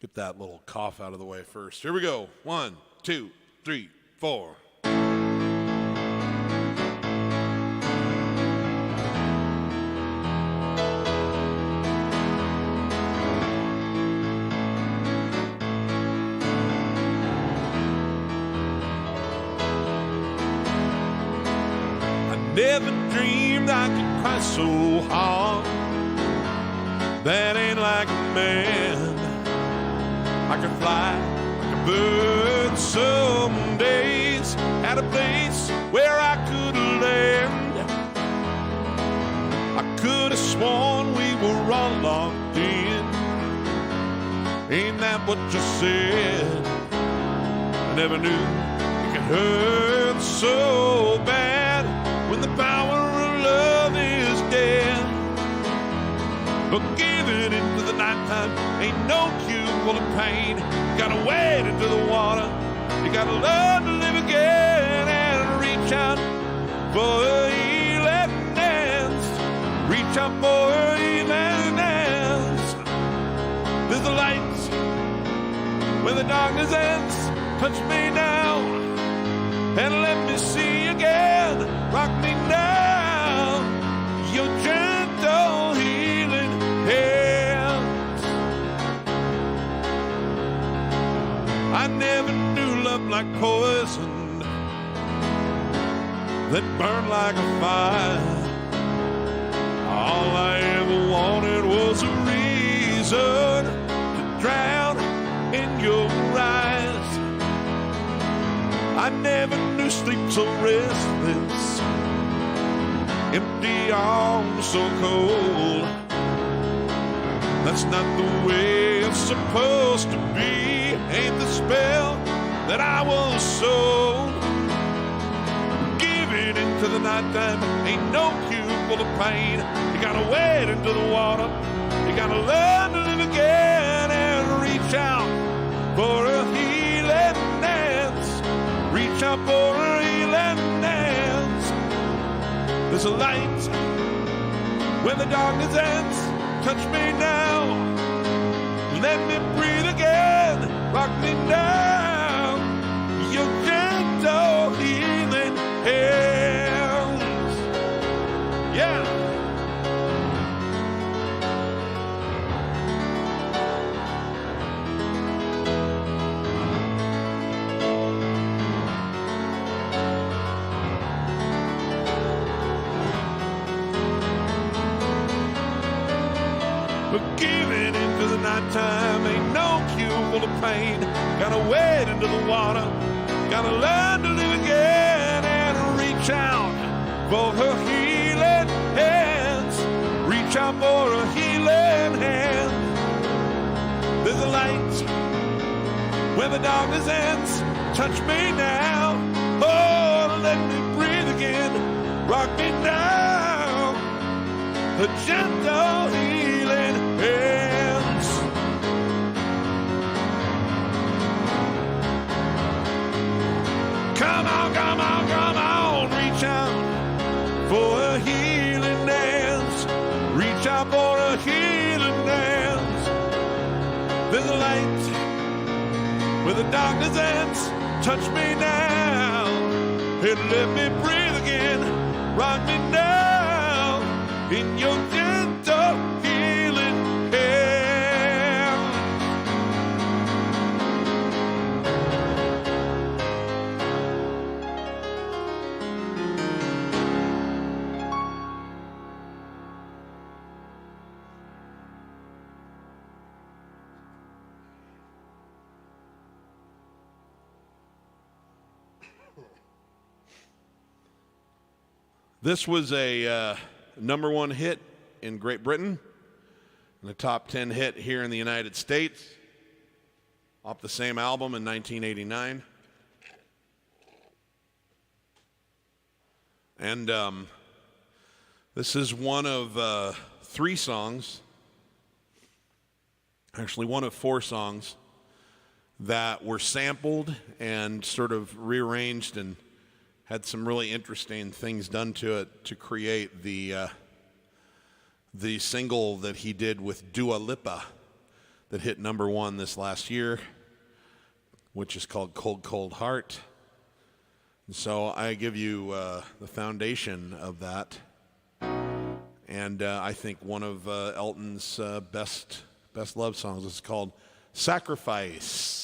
Get that little cough out of the way first. Here we go. 1, 2, 3, 4. I never dreamed I could cry so hard. That ain't like a man. I could fly like a bird some days, at a place where I could land. I could have sworn we were all locked in. Ain't that what you said? I never knew it could hurt so bad when the power of love is dead. But giving into the nighttime ain't no cure for the pain. You gotta wade into the water. You gotta learn to live again and reach out for a healing hands. Reach out for a healing hands. There's the light where the darkness ends. Touch me now and let me see again. Rock me now. Your gentle healing hands. I never knew love like poison that burned like a fire. All I ever wanted was a reason to drown in your eyes. I never knew sleep so restless empty arms so cold. That's not the way it's supposed to be. Ain't the spell that I was sold. Giving into the nighttime ain't no cure for the pain. You gotta wade into the water. You gotta learn to live again and reach out for a healing dance. Reach out for a healing dance. There's a light when the darkness ends. Touch me now. Let me breathe again. Rock me down. Your gentle healing hands. Yeah. But giving into the nighttime ain't no cure for the pain. Gotta wade into the water. Gotta learn to live again and reach out for her healing hands. Reach out for a healing hand. There's a light when the darkness ends. Touch me now. Oh, let me breathe again. Rock me down. A gentle healing hands. Come on, come on, come on. Reach out for a healing dance. Reach out for a healing dance. There's a light where the darkness ends. Touch me now and let me breathe again. Rock me down in your gentle healing hand. This was a #1 hit in Great Britain, and a top 10 hit here in the United States, off the same album in 1989. And this is one of 3 songs, actually one of 4 songs, that were sampled and sort of rearranged and had some really interesting things done to it to create the single that he did with Dua Lipa that hit #1 this last year, which is called Cold Cold Heart. And so I give you the foundation of that, and I think one of Elton's best love songs is called Sacrifice.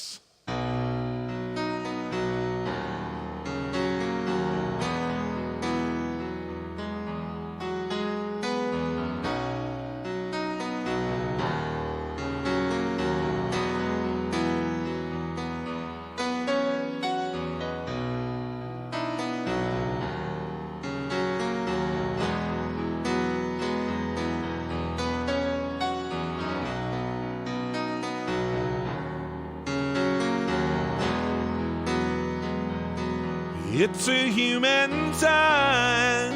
It's a human sign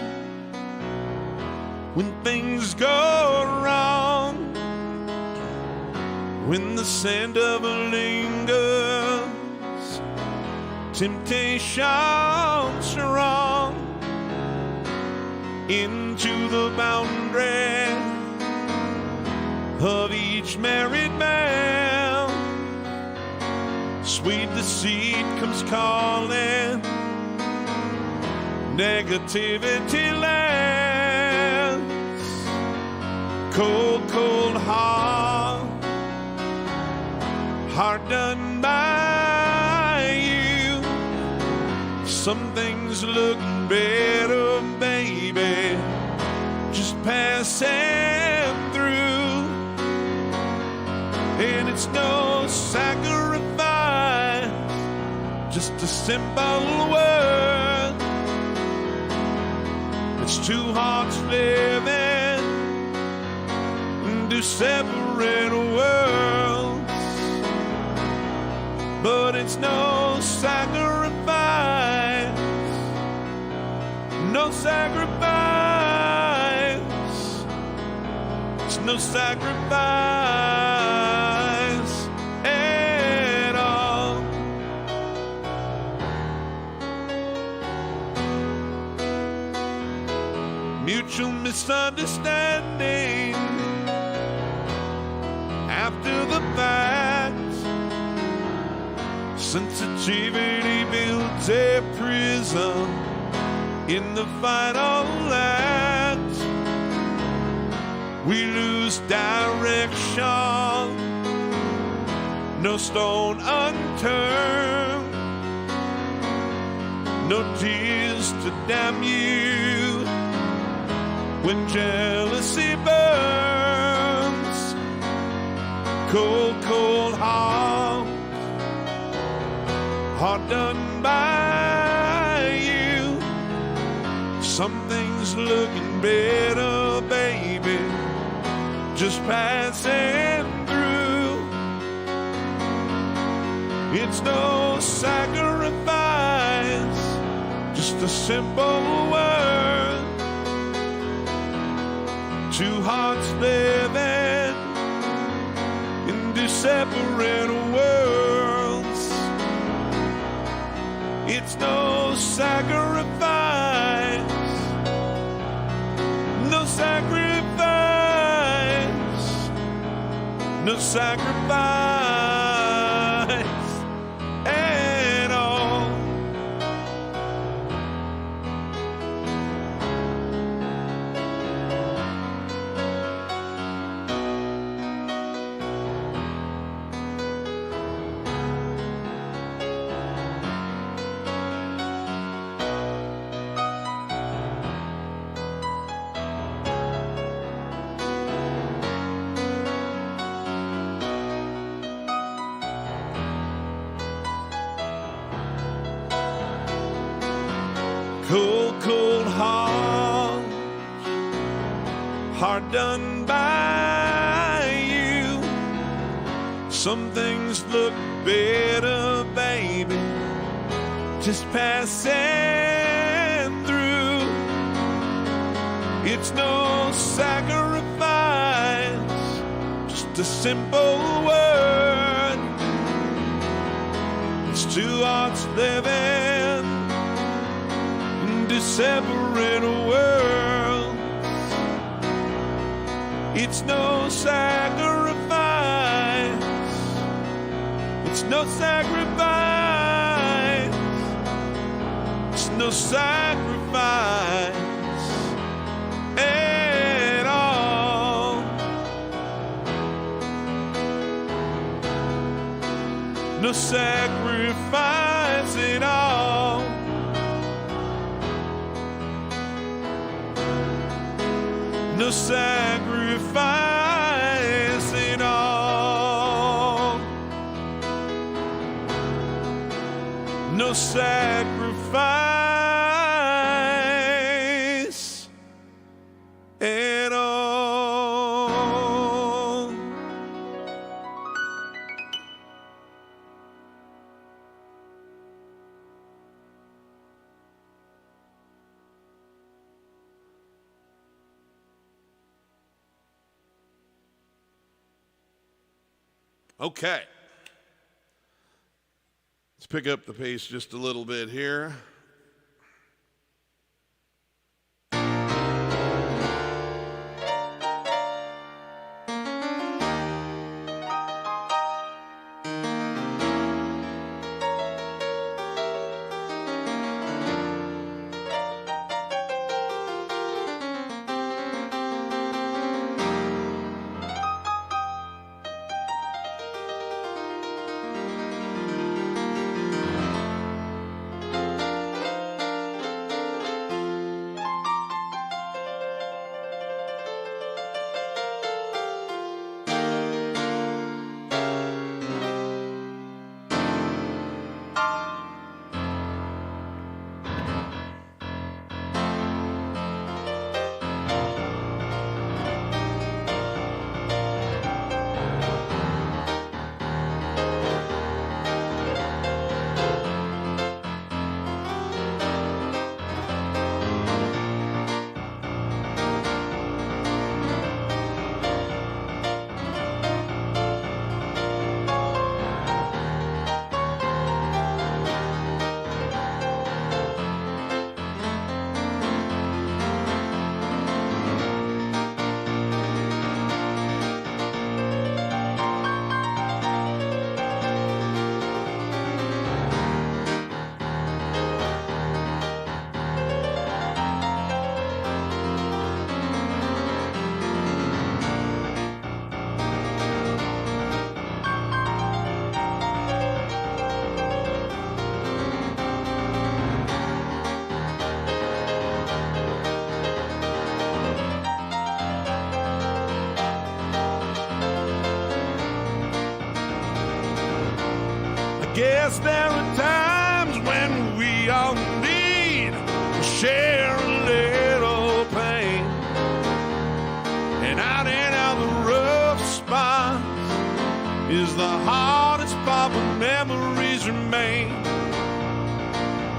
when things go wrong, when the scent of it lingers, temptation strong, into the boundary of each married man. Sweet deceit comes calling, negativity lands. Cold, cold heart done by you. Some things look better, baby, just passing through. And it's no sacrifice, just a simple word. It's two hearts living in two separate worlds, but it's no sacrifice, no sacrifice, it's no sacrifice at all. Mutual misunderstanding after the fact. Sensitivity builds a prison in the final act. We lose direction, no stone unturned, no tears to damn you when jealousy burns. Cold, cold heart, heart done by you. Something's looking better, baby, just passing through. It's no sacrifice, just a simple word. Two hearts living in two separate worlds. It's no sacrifice, no sacrifice, no sacrifice at all. Cold, cold heart, heart done by you. Some things look better, baby, just passing through. It's no sacrifice, just a simple word. It's two hearts living to separate worlds. It's no sacrifice, it's no sacrifice, it's no sacrifice at all. No sacrifice at all. No sacrifice at all. No sacrifice at all. Okay. Let's pick up the pace just a little bit here. Guess there are times when we all need to share a little pain. And out in all the rough spots is the hardest part when memories remain.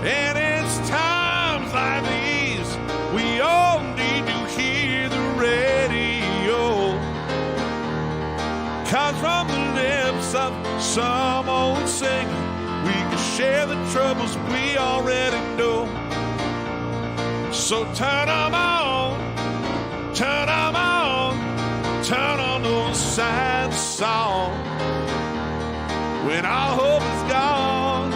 And it's times like these we all need to hear the radio. 'Cause from the lips of some old singer we can share the troubles we already know. So turn 'em on, turn 'em on, turn on those sad songs. When our hope is gone,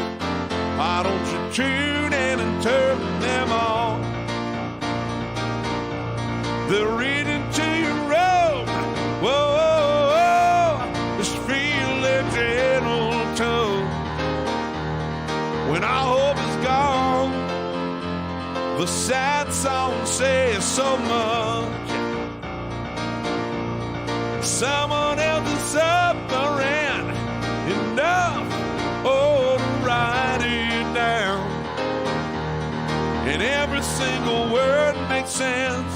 why don't you tune in and turn them on? They're reading to your robe. Whoa, whoa, whoa. Just feel their gentle tone. When our hope is gone, the sad song says so much. Someone else is suffering enough, oh, to write it down. And every single word makes sense.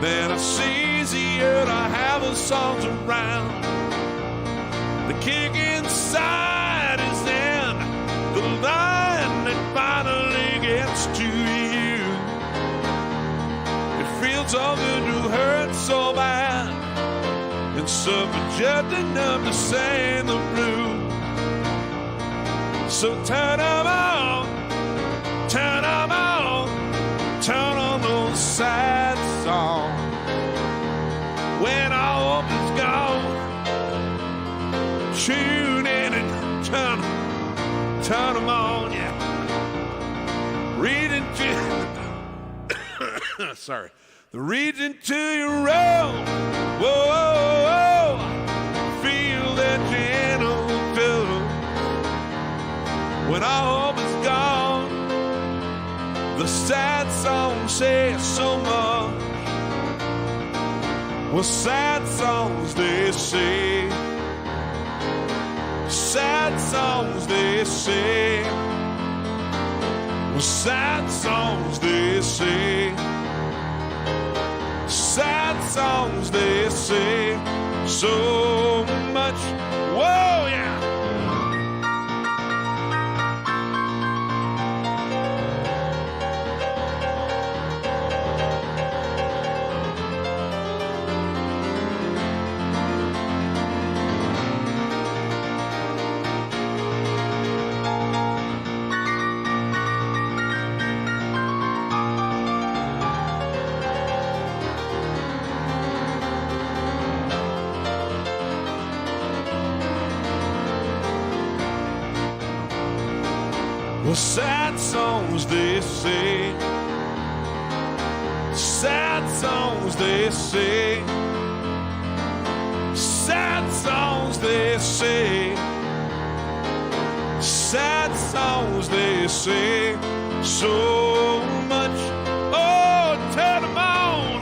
Then it's easier to have the songs around. The kick inside is in the line that finally gets to you. It feels so good to hurt so bad and suffer just enough to sing the blues. So turn 'em on, turn 'em on, turn on those sad songs. When our hope is gone, tune in and turn 'em on, yeah. Read into, sorry, the reading to your road. Whoa, whoa, whoa, feel that gentle tone. When our hope is gone, the sad song says so much. Well, sad songs they say, sad songs they say, well, sad songs they say, sad songs they say so much. Whoa, yeah. Well, sad songs they say, sad songs they say, sad songs they say, sad songs they say so much. Oh, turn them on,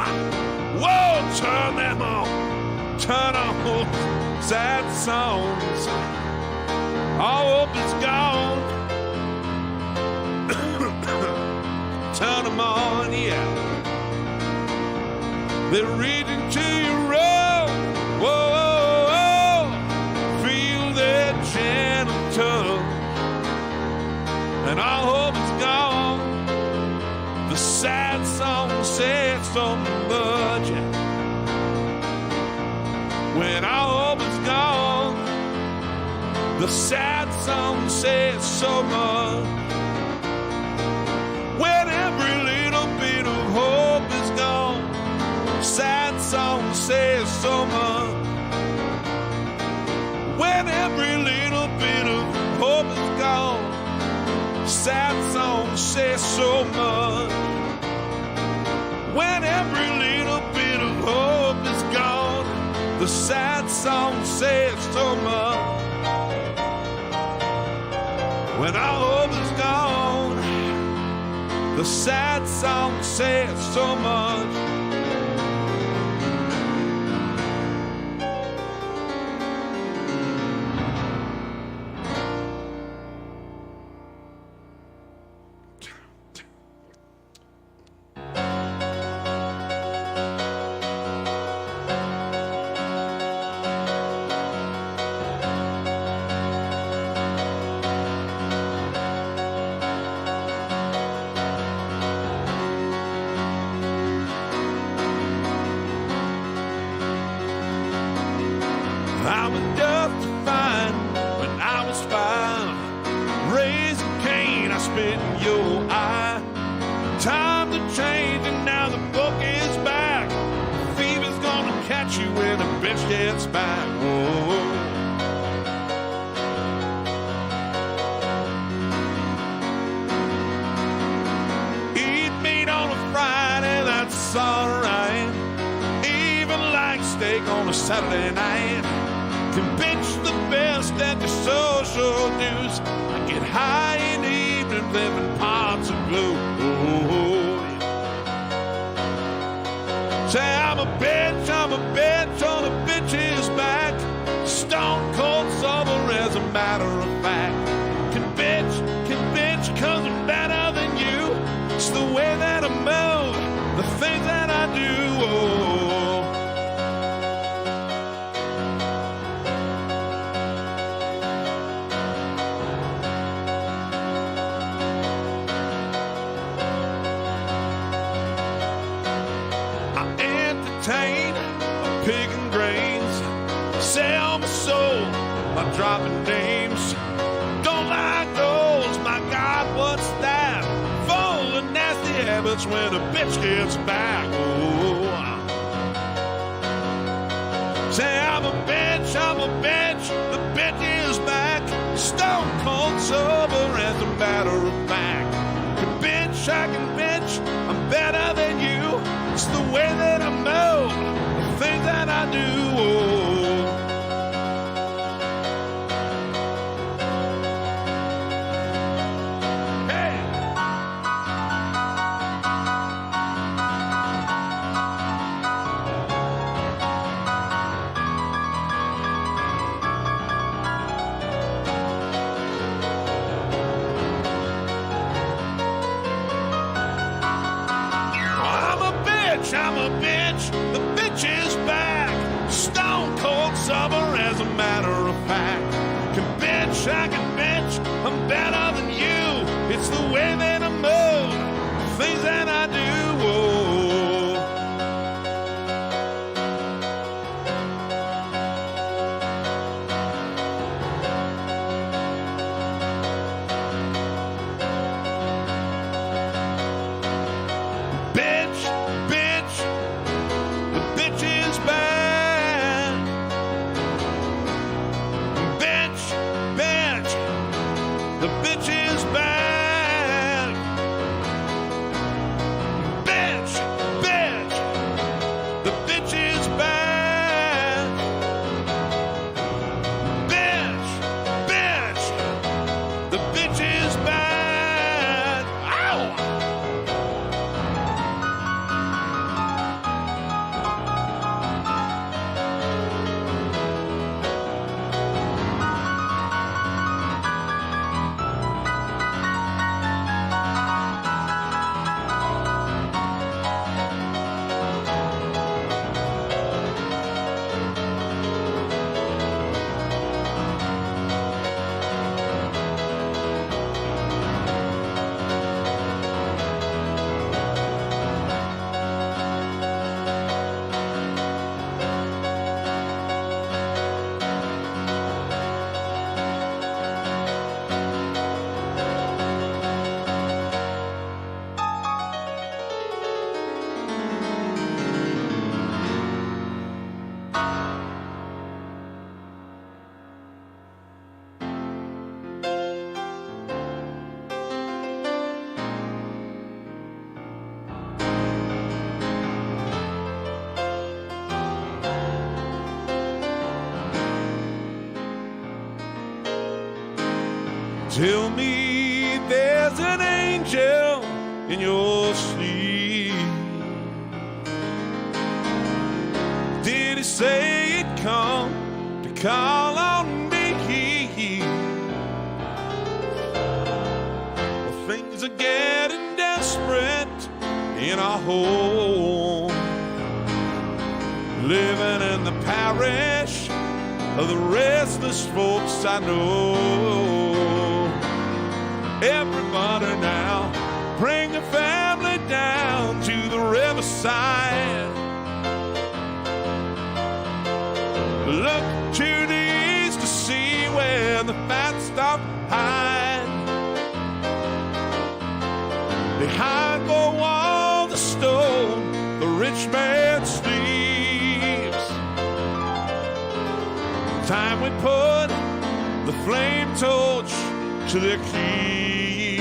whoa, turn them on, turn on sad songs. All hope is gone. Turn them on, yeah. They're reading to your road. Whoa, whoa, whoa. Feel their gentle touch. And all hope is gone. The sad song says so much. When all hope is gone, the sad song says so much. When every little bit of hope is gone, sad song says so much. When every little bit of hope is gone, sad song says so much. When every little bit of hope is gone, the sad song says so much. When our hope is gone, the sad song says so much. gets back. Whoa. Eat meat on a Friday, that's alright. Even like steak on a Saturday night. Can bitch the best at the social dues. I get high in the evening, living pots of glue. Say I'm a bitch on a bitch's back. Stone cold sober as a matter of fact. Can bitch, cause I'm better than you. It's the way that I move, the things that I do. Oh. I entertain by picking grains, sell my soul by dropping names. Don't like those, my God, what's that? Full of nasty habits when a bitch gets back. Oh. Say I'm a bitch, the bitch is back. Stone cold sober as a matter of fact. Can bitch, I can bitch, I'm better than you. It's the way that I move, the things that I do. Oh. I'm a bitch, the bitch is back. Stone cold sober as a matter of fact. Can bitch, I can bitch, I'm better than you. It's the way that I move, the things that I do. Oh. Tell me there's an angel in your sleep. Did he say he'd come to call on me? Well, things are getting desperate in our home. Living in the parish of the restless folks I know. Everybody now, bring your family down to the riverside. Look to the east to see where the fat stop hide. Behind four walls of stone, the rich man sleeps. time we put the flame torch to the key.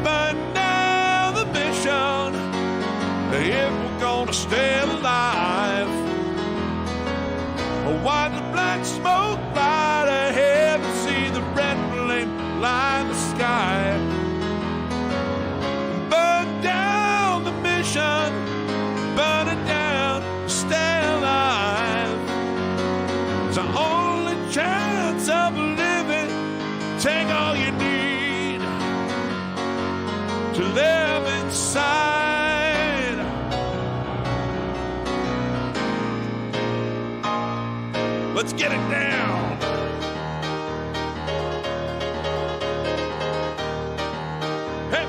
But now the mission, if we're gonna stay alive, wipe the black smoke right ahead and see the red flame line the sky. Burn down the mission, burn it down, stay alive. It's the only chance of living. Take all you need to live inside. Let's get it down. Hey.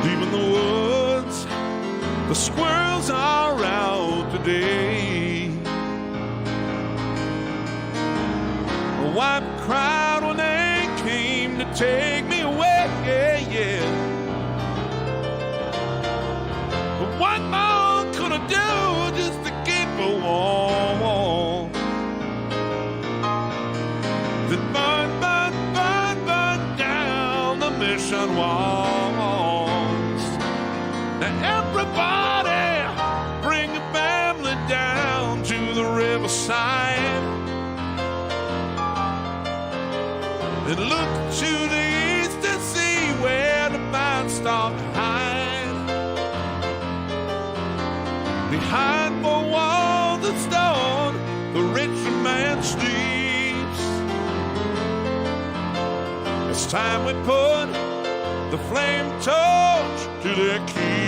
Deep in the woods, the squirrels are out today. A white cried when they came to take me away, yeah, yeah. But what more could I do just to keep her warm? Then burn, burn, burn, burn down the mission wall. Everybody, bring your family down to the riverside and look to the east and see where the pines start to hide. Behind four walls of stone, the richer man sleeps. It's time we put the flame torch to the key.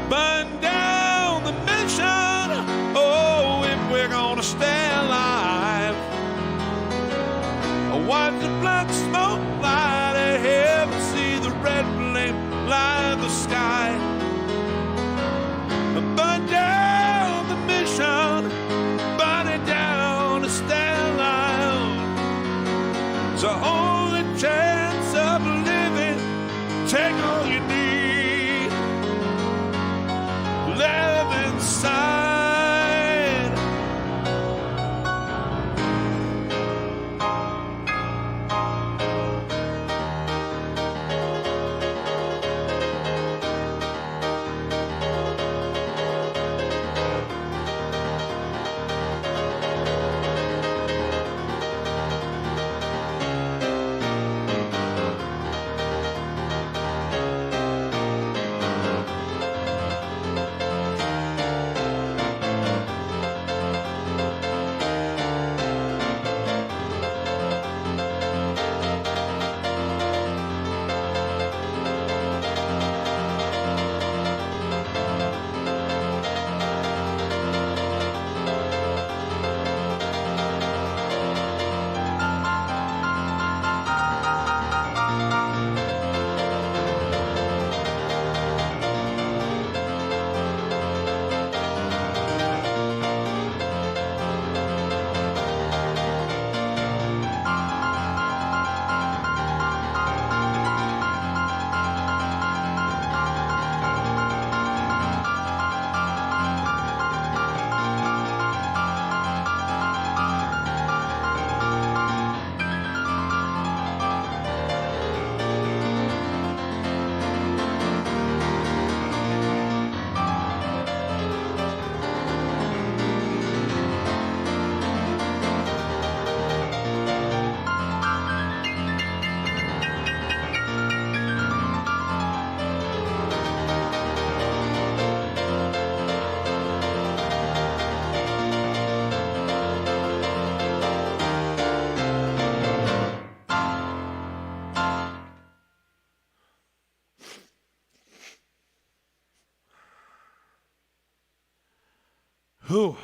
Burn down the mission, oh, if we're gonna stay alive. Watch the black smoke light ahead and see the red flame light the sky. Burn down the mission, burn it down to stay alive. It's the only chance of living. Take all you need, live inside. Whew.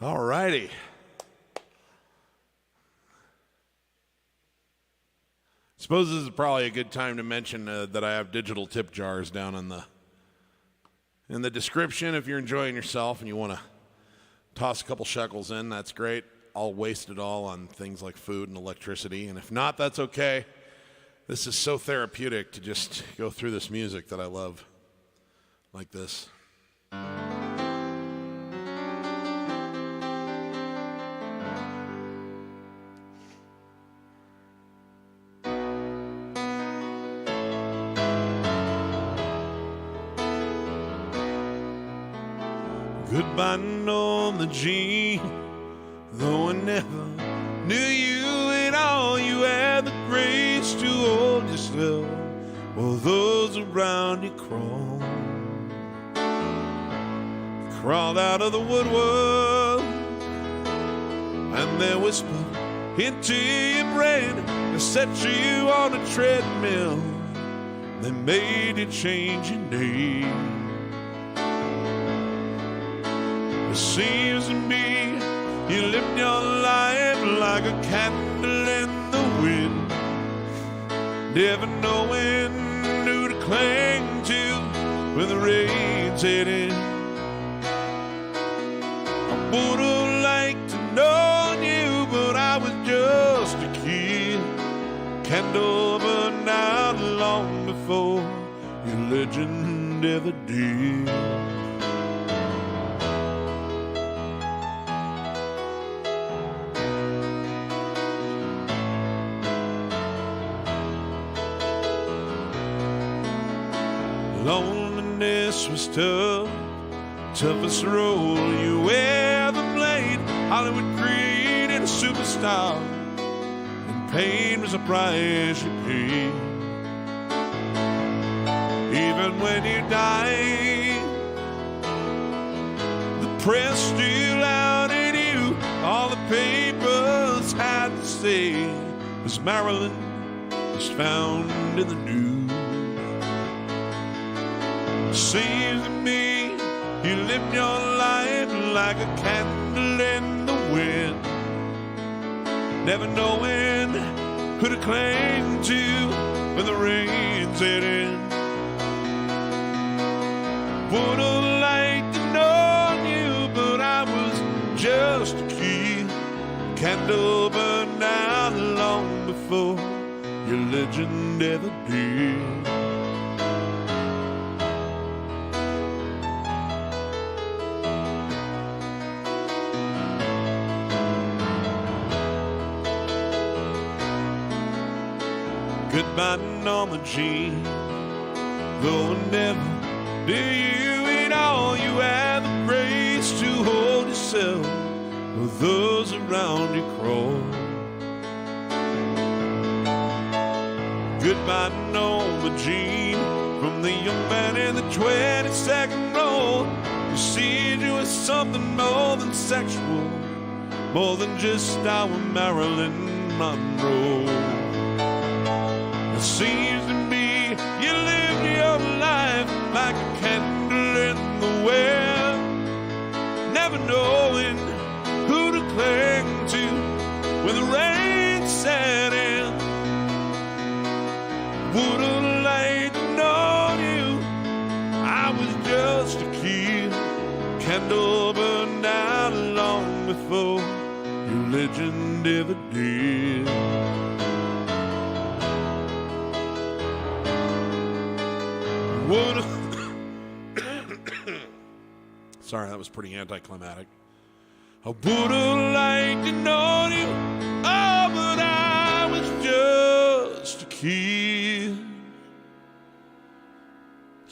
All righty. Suppose this is probably a good time to mention that I have digital tip jars down in the description. If you're enjoying yourself and you want to toss a couple shekels in, that's great. I'll waste it all on things like food and electricity, and if not, that's okay. This is so therapeutic to just go through this music that I love, like this. Goodbye, Norma Jean, though I never knew you at all. You had the grace to hold yourself while those around you crawled out of the woodwork, and they whispered into your brain. They set you on a treadmill, they made you change your name. It seems to me you lived your life like a candle in the wind, never knowing who to cling to when the rain set in. I would have liked to know you, but I was just a kid. Candle burned out long before your legend ever did. Loneliness was tough, toughest role you ever played. Hollywood created a superstar, and pain was a price you paid. Even when you died, the press still outed you. All the papers had to say was Marilyn was found in the news. Seems to me you lived your life like a candle in the wind, never knowing who to cling to when the rain set in. Would have liked to know you, but I was just a kid. Candle burned out long before your legend ever did. Goodbye, Norma Jean, though I never knew you at all. You had the grace to hold yourself while those around you crawled. Goodbye, Norma Jean, from the young man in the 22nd row. You see, you were something more than sexual, more than just our Marilyn Monroe. It seems to me you lived your life like a candle in the wind, never knowing who to cling to when the rain set in. Would have liked to know you, I was just a kid. Candle burned out long before your legend ever did. Sorry, that was pretty anticlimactic. I would have liked to know you, oh, but I was just a kid.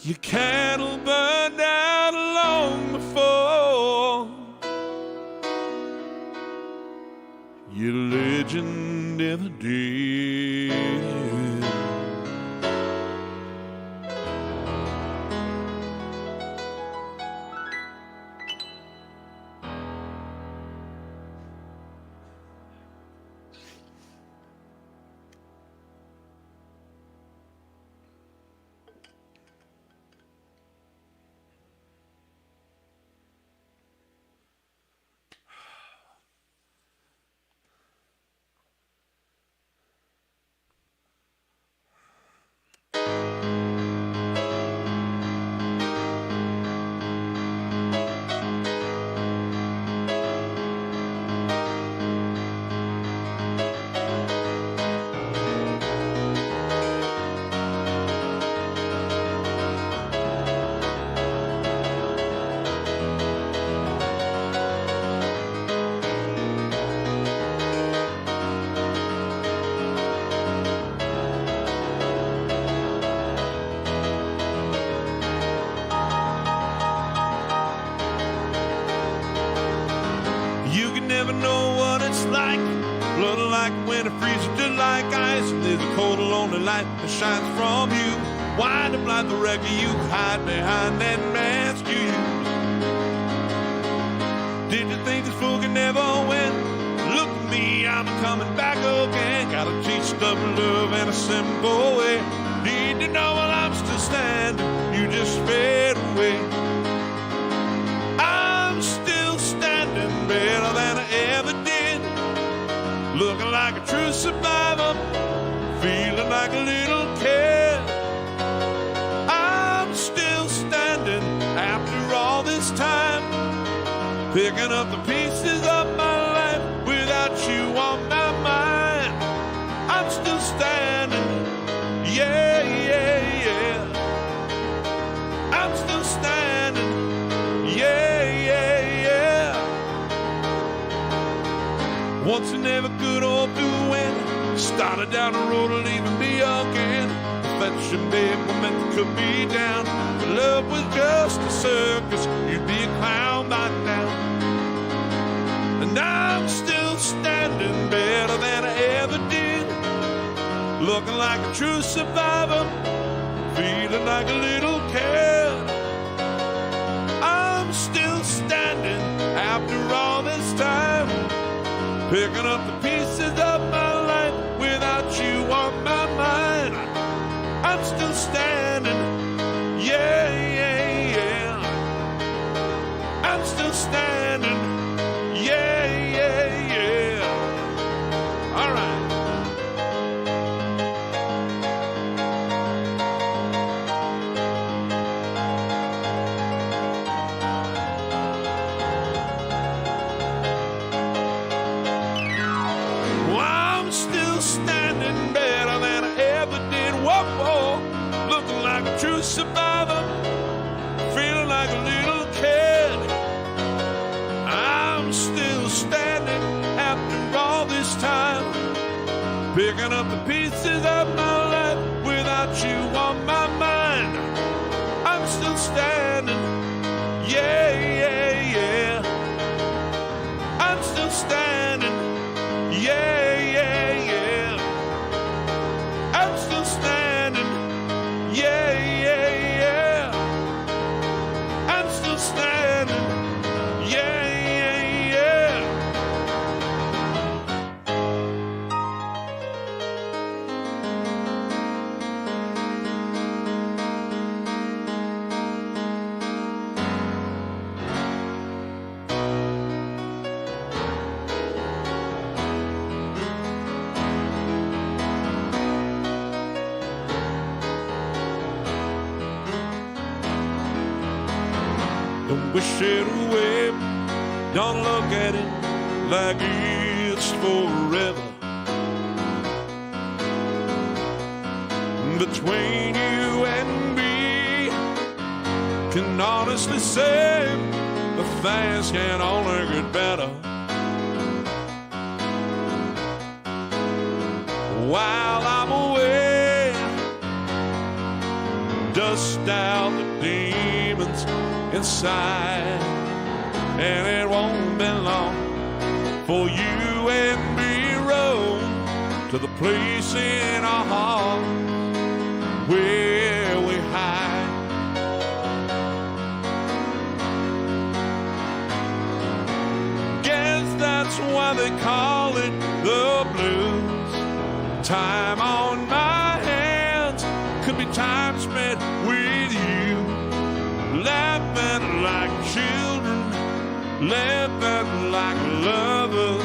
Your candle burned out long before your legend ever did. never know what it's like. Blood like winter freezes just like ice. And there's a cold, lonely light that shines from you. Wind up like the wreck of you, hide behind that mask you use. Did you think this fool could never win? Look at me, I'm coming back again. Gotta teach stubborn love in a simple way. Need to know while I'm still standing, you just fade away. I'm still standing better than I ever did. Looking like a true survivor, feeling like a little kid. I'm still standing after all this time, picking up the pieces of my life without you on my mind. I'm still standing, yeah, yeah, yeah. I'm still standing, yeah, yeah, yeah. Once and never could hope to win. Started down the road to leaving me again. If that should be meant that could be down. If love was just a circus, you'd be a clown by now. And I'm still standing better than I ever did. Looking like a true survivor, feeling like a little kid. I'm still standing after all this time, picking up the pieces of my life without you on my mind. I'm still standing, yeah, yeah, yeah. I'm still standing, yeah, yeah, yeah. All right. Well, I'm still standing better than I ever did. Whoa, looking like a true survivor, feeling like a little kid. I'm still standing after all this time, picking up the pieces of my life without you on my mind. I'm still standing, yeah, yeah, yeah. I'm still standing, yeah, yeah, yeah. I'm still standing, yeah, yeah, yeah. I'm still standing, yeah, yeah, yeah. Don't wish it away, don't look at it like it's forever. Between you and me, can honestly say the things can only get better. While I'm away, dust out the demons inside, and it won't be long for you and me roam to the place in our heart where we hide. Guess that's why they call it the blues. Time on my hands could be time spent with you, laughing like children, laughing like lovers,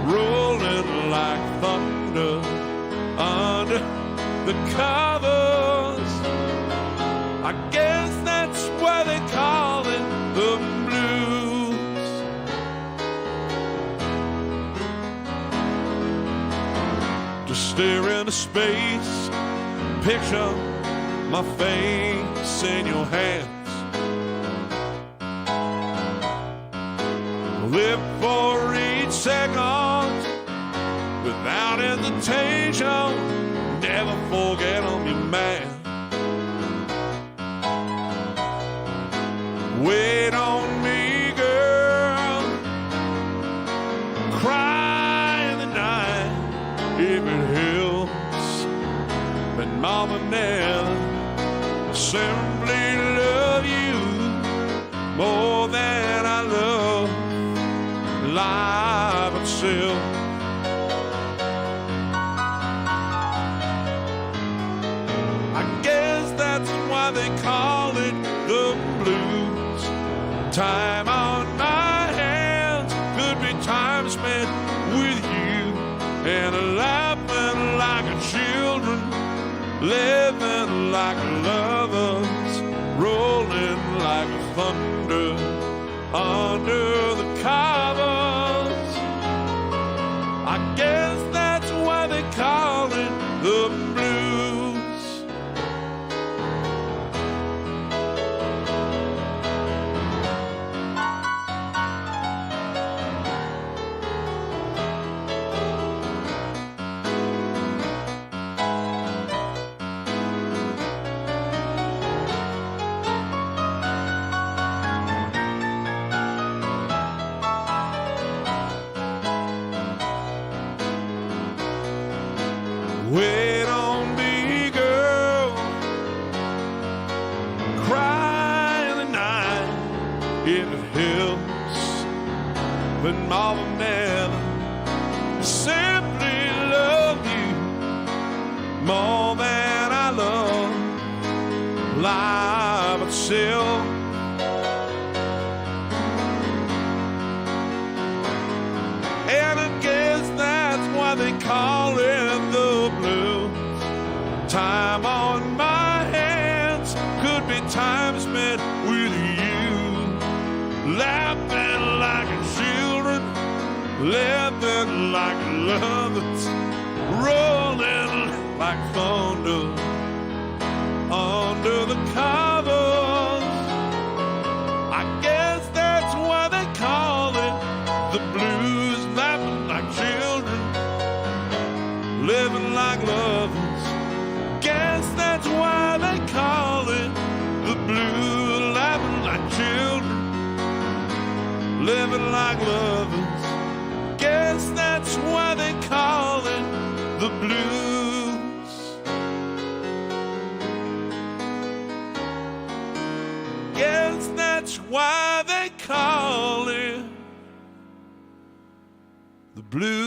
rolling like thunder under the covers. I guess that's why they call it the blues. Just stare into space, picture my face in your hands. Live for each second without hesitation. Never forget I'm your man. Wait on me, girl. if it helps. But Mama Nell, I simply love you more than I love life itself. I guess that's why they call it the blues. Time on my hands could be time spent with you, and laughing like children, living like lovers, rolling like thunder under the covers. I guess that's why they call it the blues. Wait on me, girl. Cry in the night if it helps. But Mama Nell, I simply love you more than I love life itself. And I guess that's why they call it the blues. Time on my hands could be time spent with you, laughing like children, living like lovers, rolling like thunder under the covers. I guess that's why they call it the blues. Laughing like children, living like lovers. Guess that's why they call it the blues. Laughing like children, living like lovers. Guess that's why they call it the blues. Guess that's why they call it the blues.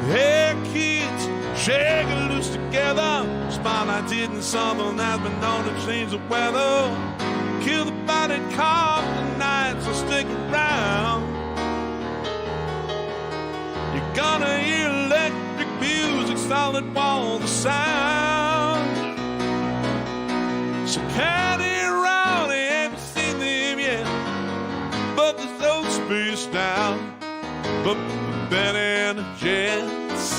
Hey kids, shake it loose together. Spotlights hitting something that's been known to change the weather. Kill the body cop tonight, so stick around. You're gonna hear electric music, solid walls of sound. So carry around, they haven't seen them yet, but there's no space down. But Benny and the Jets.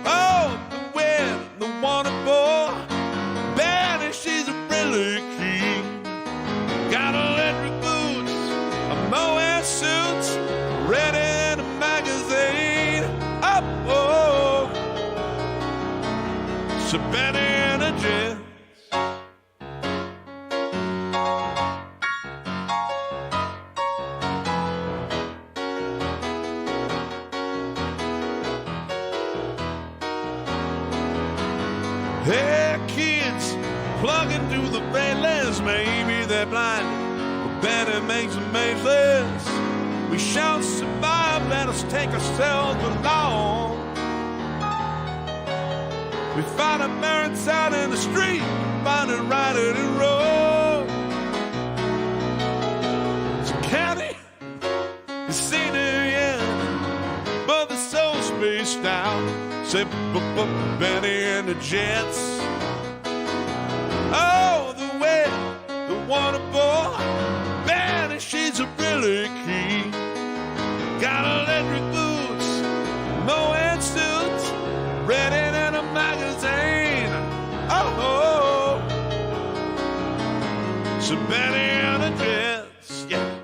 Oh, the wind, the wonderful Benny, she's a really key. Got electric boots, a Moab suits, ready in a magazine. Oh, so Benny and the Jets. Hey, kids, plug into the playlist. Maybe they're blind, but Benny makes them mazes. We shall survive, let us take ourselves along. We find our parents out in the street, find it right at the road. So County, you seen it yet, but they're so spaced out. Say Benny and the Jets. Oh, the way, the wonderful Benny, she's a really key. Got electric boots, Moed suits, read it in a magazine. Oh, so Benny and the Jets, yeah.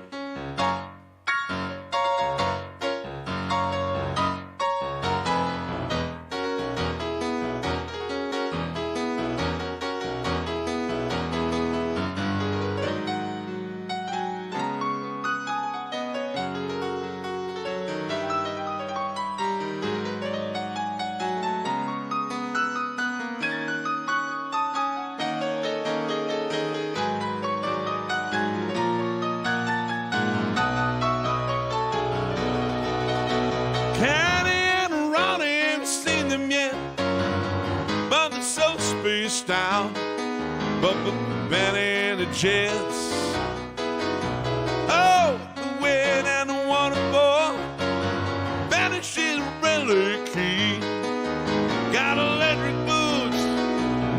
Style, but Benny and the Jets. Oh, the wind and the wonderful Benny, she's really key. Got electric boots,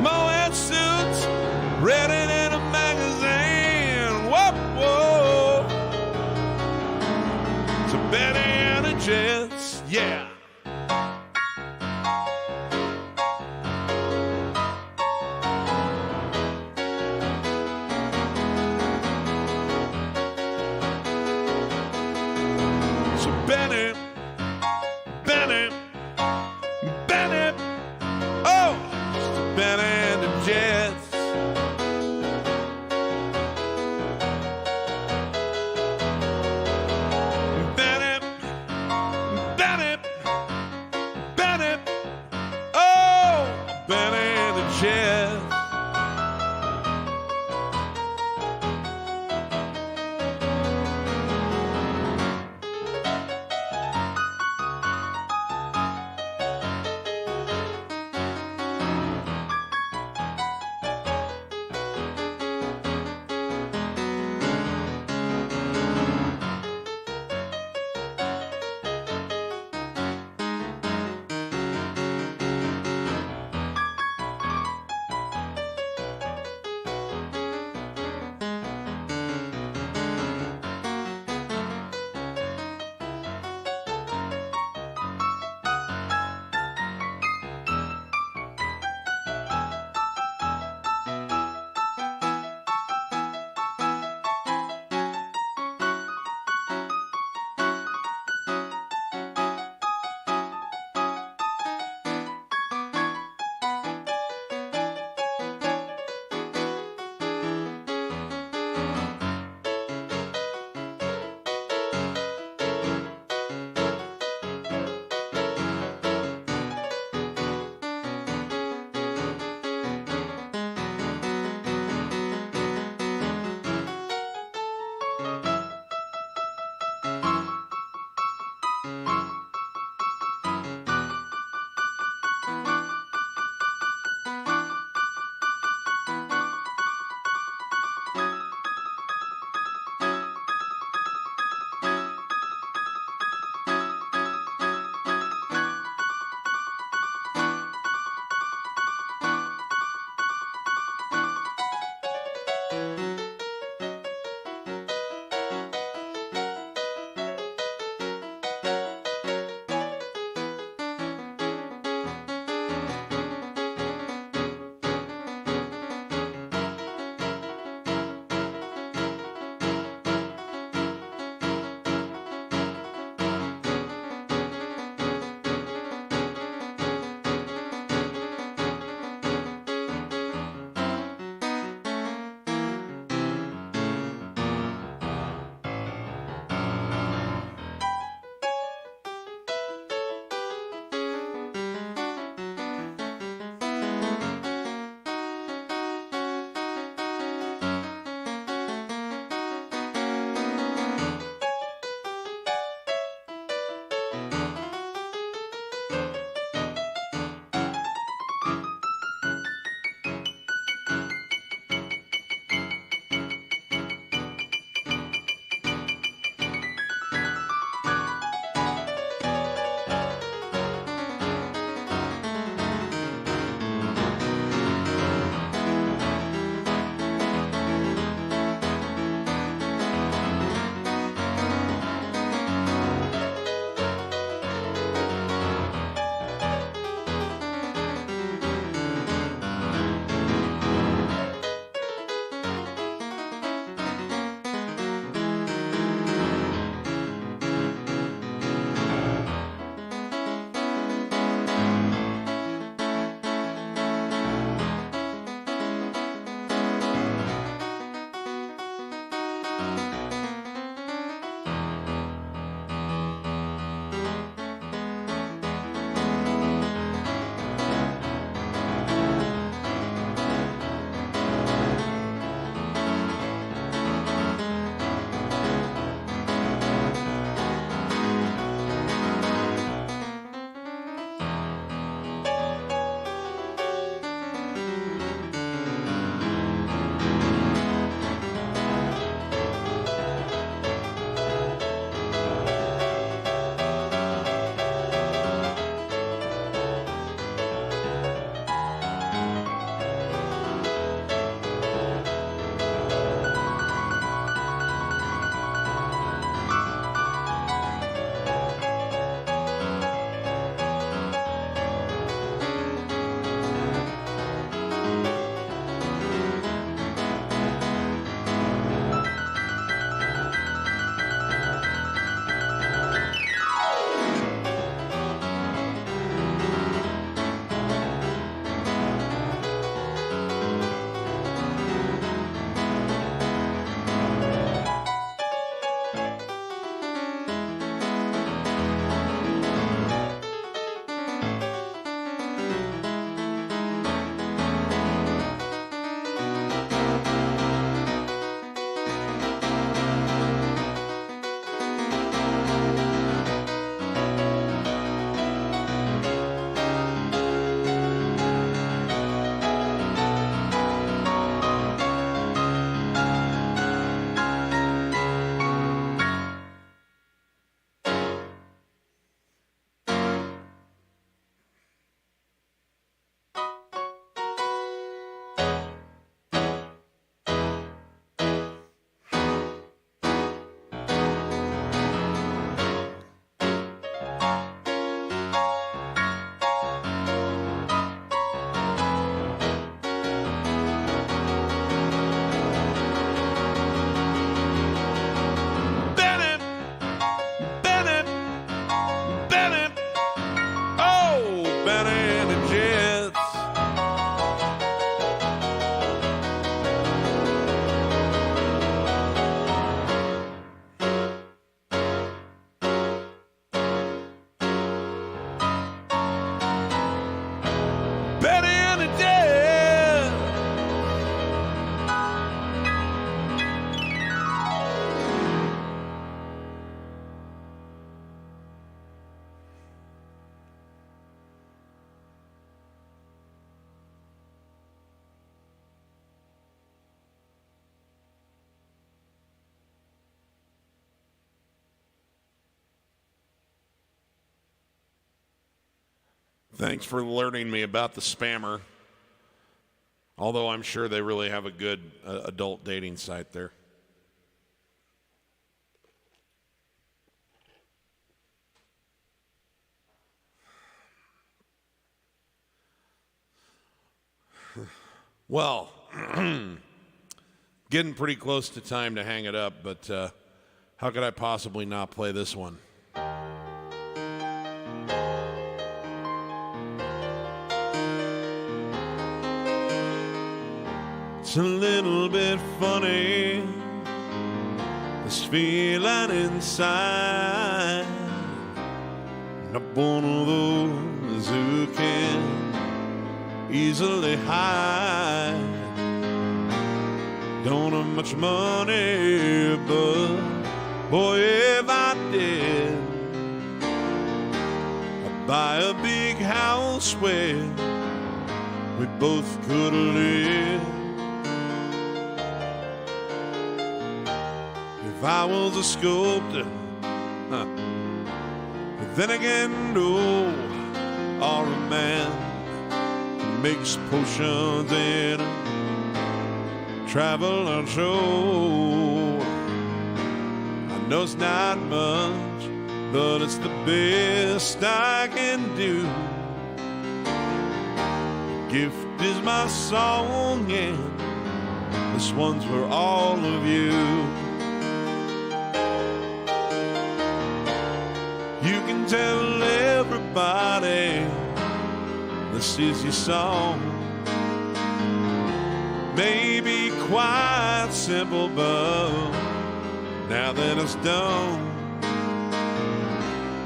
Moed suits, read it in a magazine. Whoa, whoa. So Benny and the Jets, yeah. Benny, Benny, Benny, oh, Benny and the Jets. Benny, Benny, Thanks for alerting me about the spammer. Although I'm sure they really have a good adult dating site there. Well, getting pretty close to time to hang it up, but how could I possibly not play this one? It's a little bit funny, this feeling inside. Not one of those who can easily hide. Don't have much money, but boy, if I did, I'd buy a big house where we both could live. If I was a sculptor, but then again, no, or a man who makes potions and travel and show. I know it's not much, but it's the best I can do. The gift is my song, and this one's for all of you. You can tell everybody this is your song. Maybe quite simple, but now that it's done,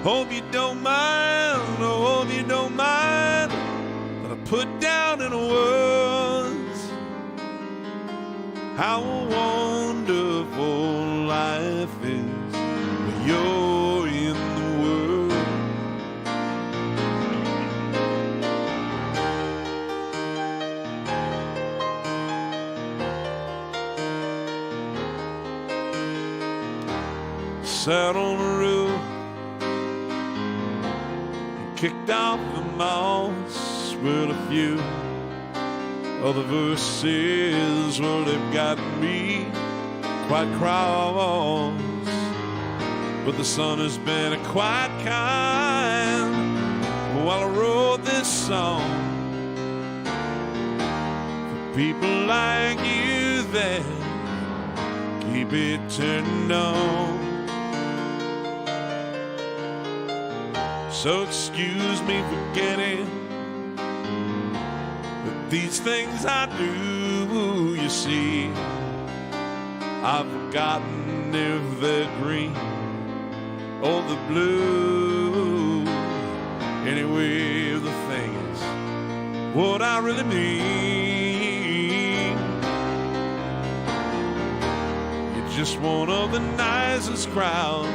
hope you don't mind, oh, hope you don't mind that I put down in words how wonderful life is when you're in the world. Sat on the roof and kicked off the moss with a few other verses. Well, they've got me quite cross, but the sun has been quite kind while I wrote this song for people like you that keep it turned on. So excuse me for getting with these things I do, you see. I've forgotten if they're green or the blue. Anyway, the thing is what I really mean. You're just one of the nicest crowds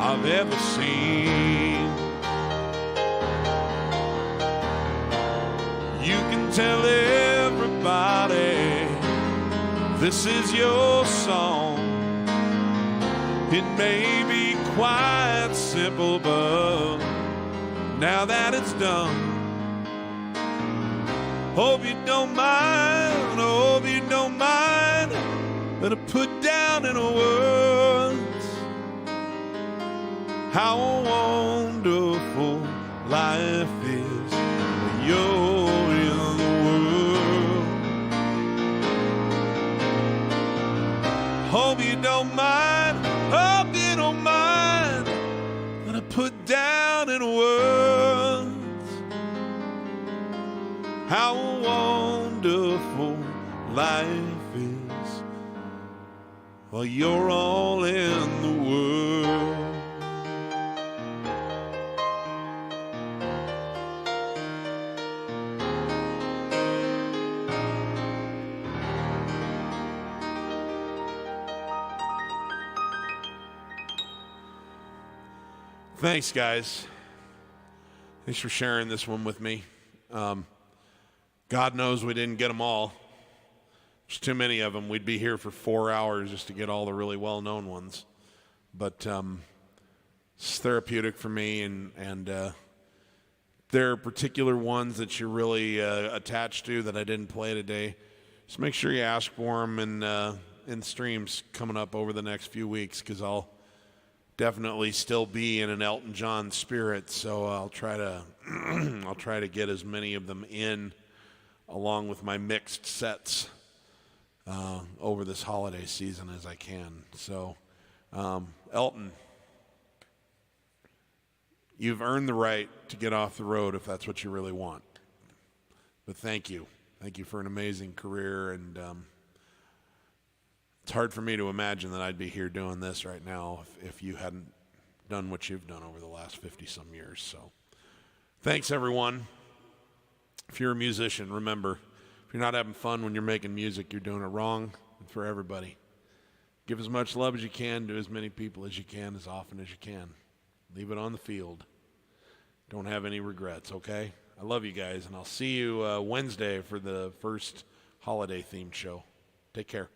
I've ever seen. You can tell everybody this is your song. It may be quite simple, but now that it's done, hope you don't mind, hope you don't mind that I put down in words how wonderful life is when you're in the world. Hope you don't mind, hope you don't mind that I put down in words how wonderful life is while you're all in the world. Thanks, guys. Thanks for sharing this one with me. God knows we didn't get them all. There's too many of them. We'd be here for 4 hours just to get all the really well-known ones. But it's therapeutic for me and there are particular ones that you're really attached to that I didn't play today, just make sure you ask for them in streams coming up over the next few weeks, because I'll definitely still be in an Elton John spirit. So I'll try to get as many of them in, along with my mixed sets over this holiday season as I can. So, Elton, you've earned the right to get off the road if that's what you really want. But thank you. Thank you for an amazing career. And it's hard for me to imagine that I'd be here doing this right now if you hadn't done what you've done over the last 50-some years. So thanks, everyone. If you're a musician, remember, if you're not having fun when you're making music, you're doing it wrong. And for everybody, give as much love as you can to as many people as you can, as often as you can. Leave it on the field. Don't have any regrets, okay? I love you guys, and I'll see you Wednesday for the first holiday-themed show. Take care.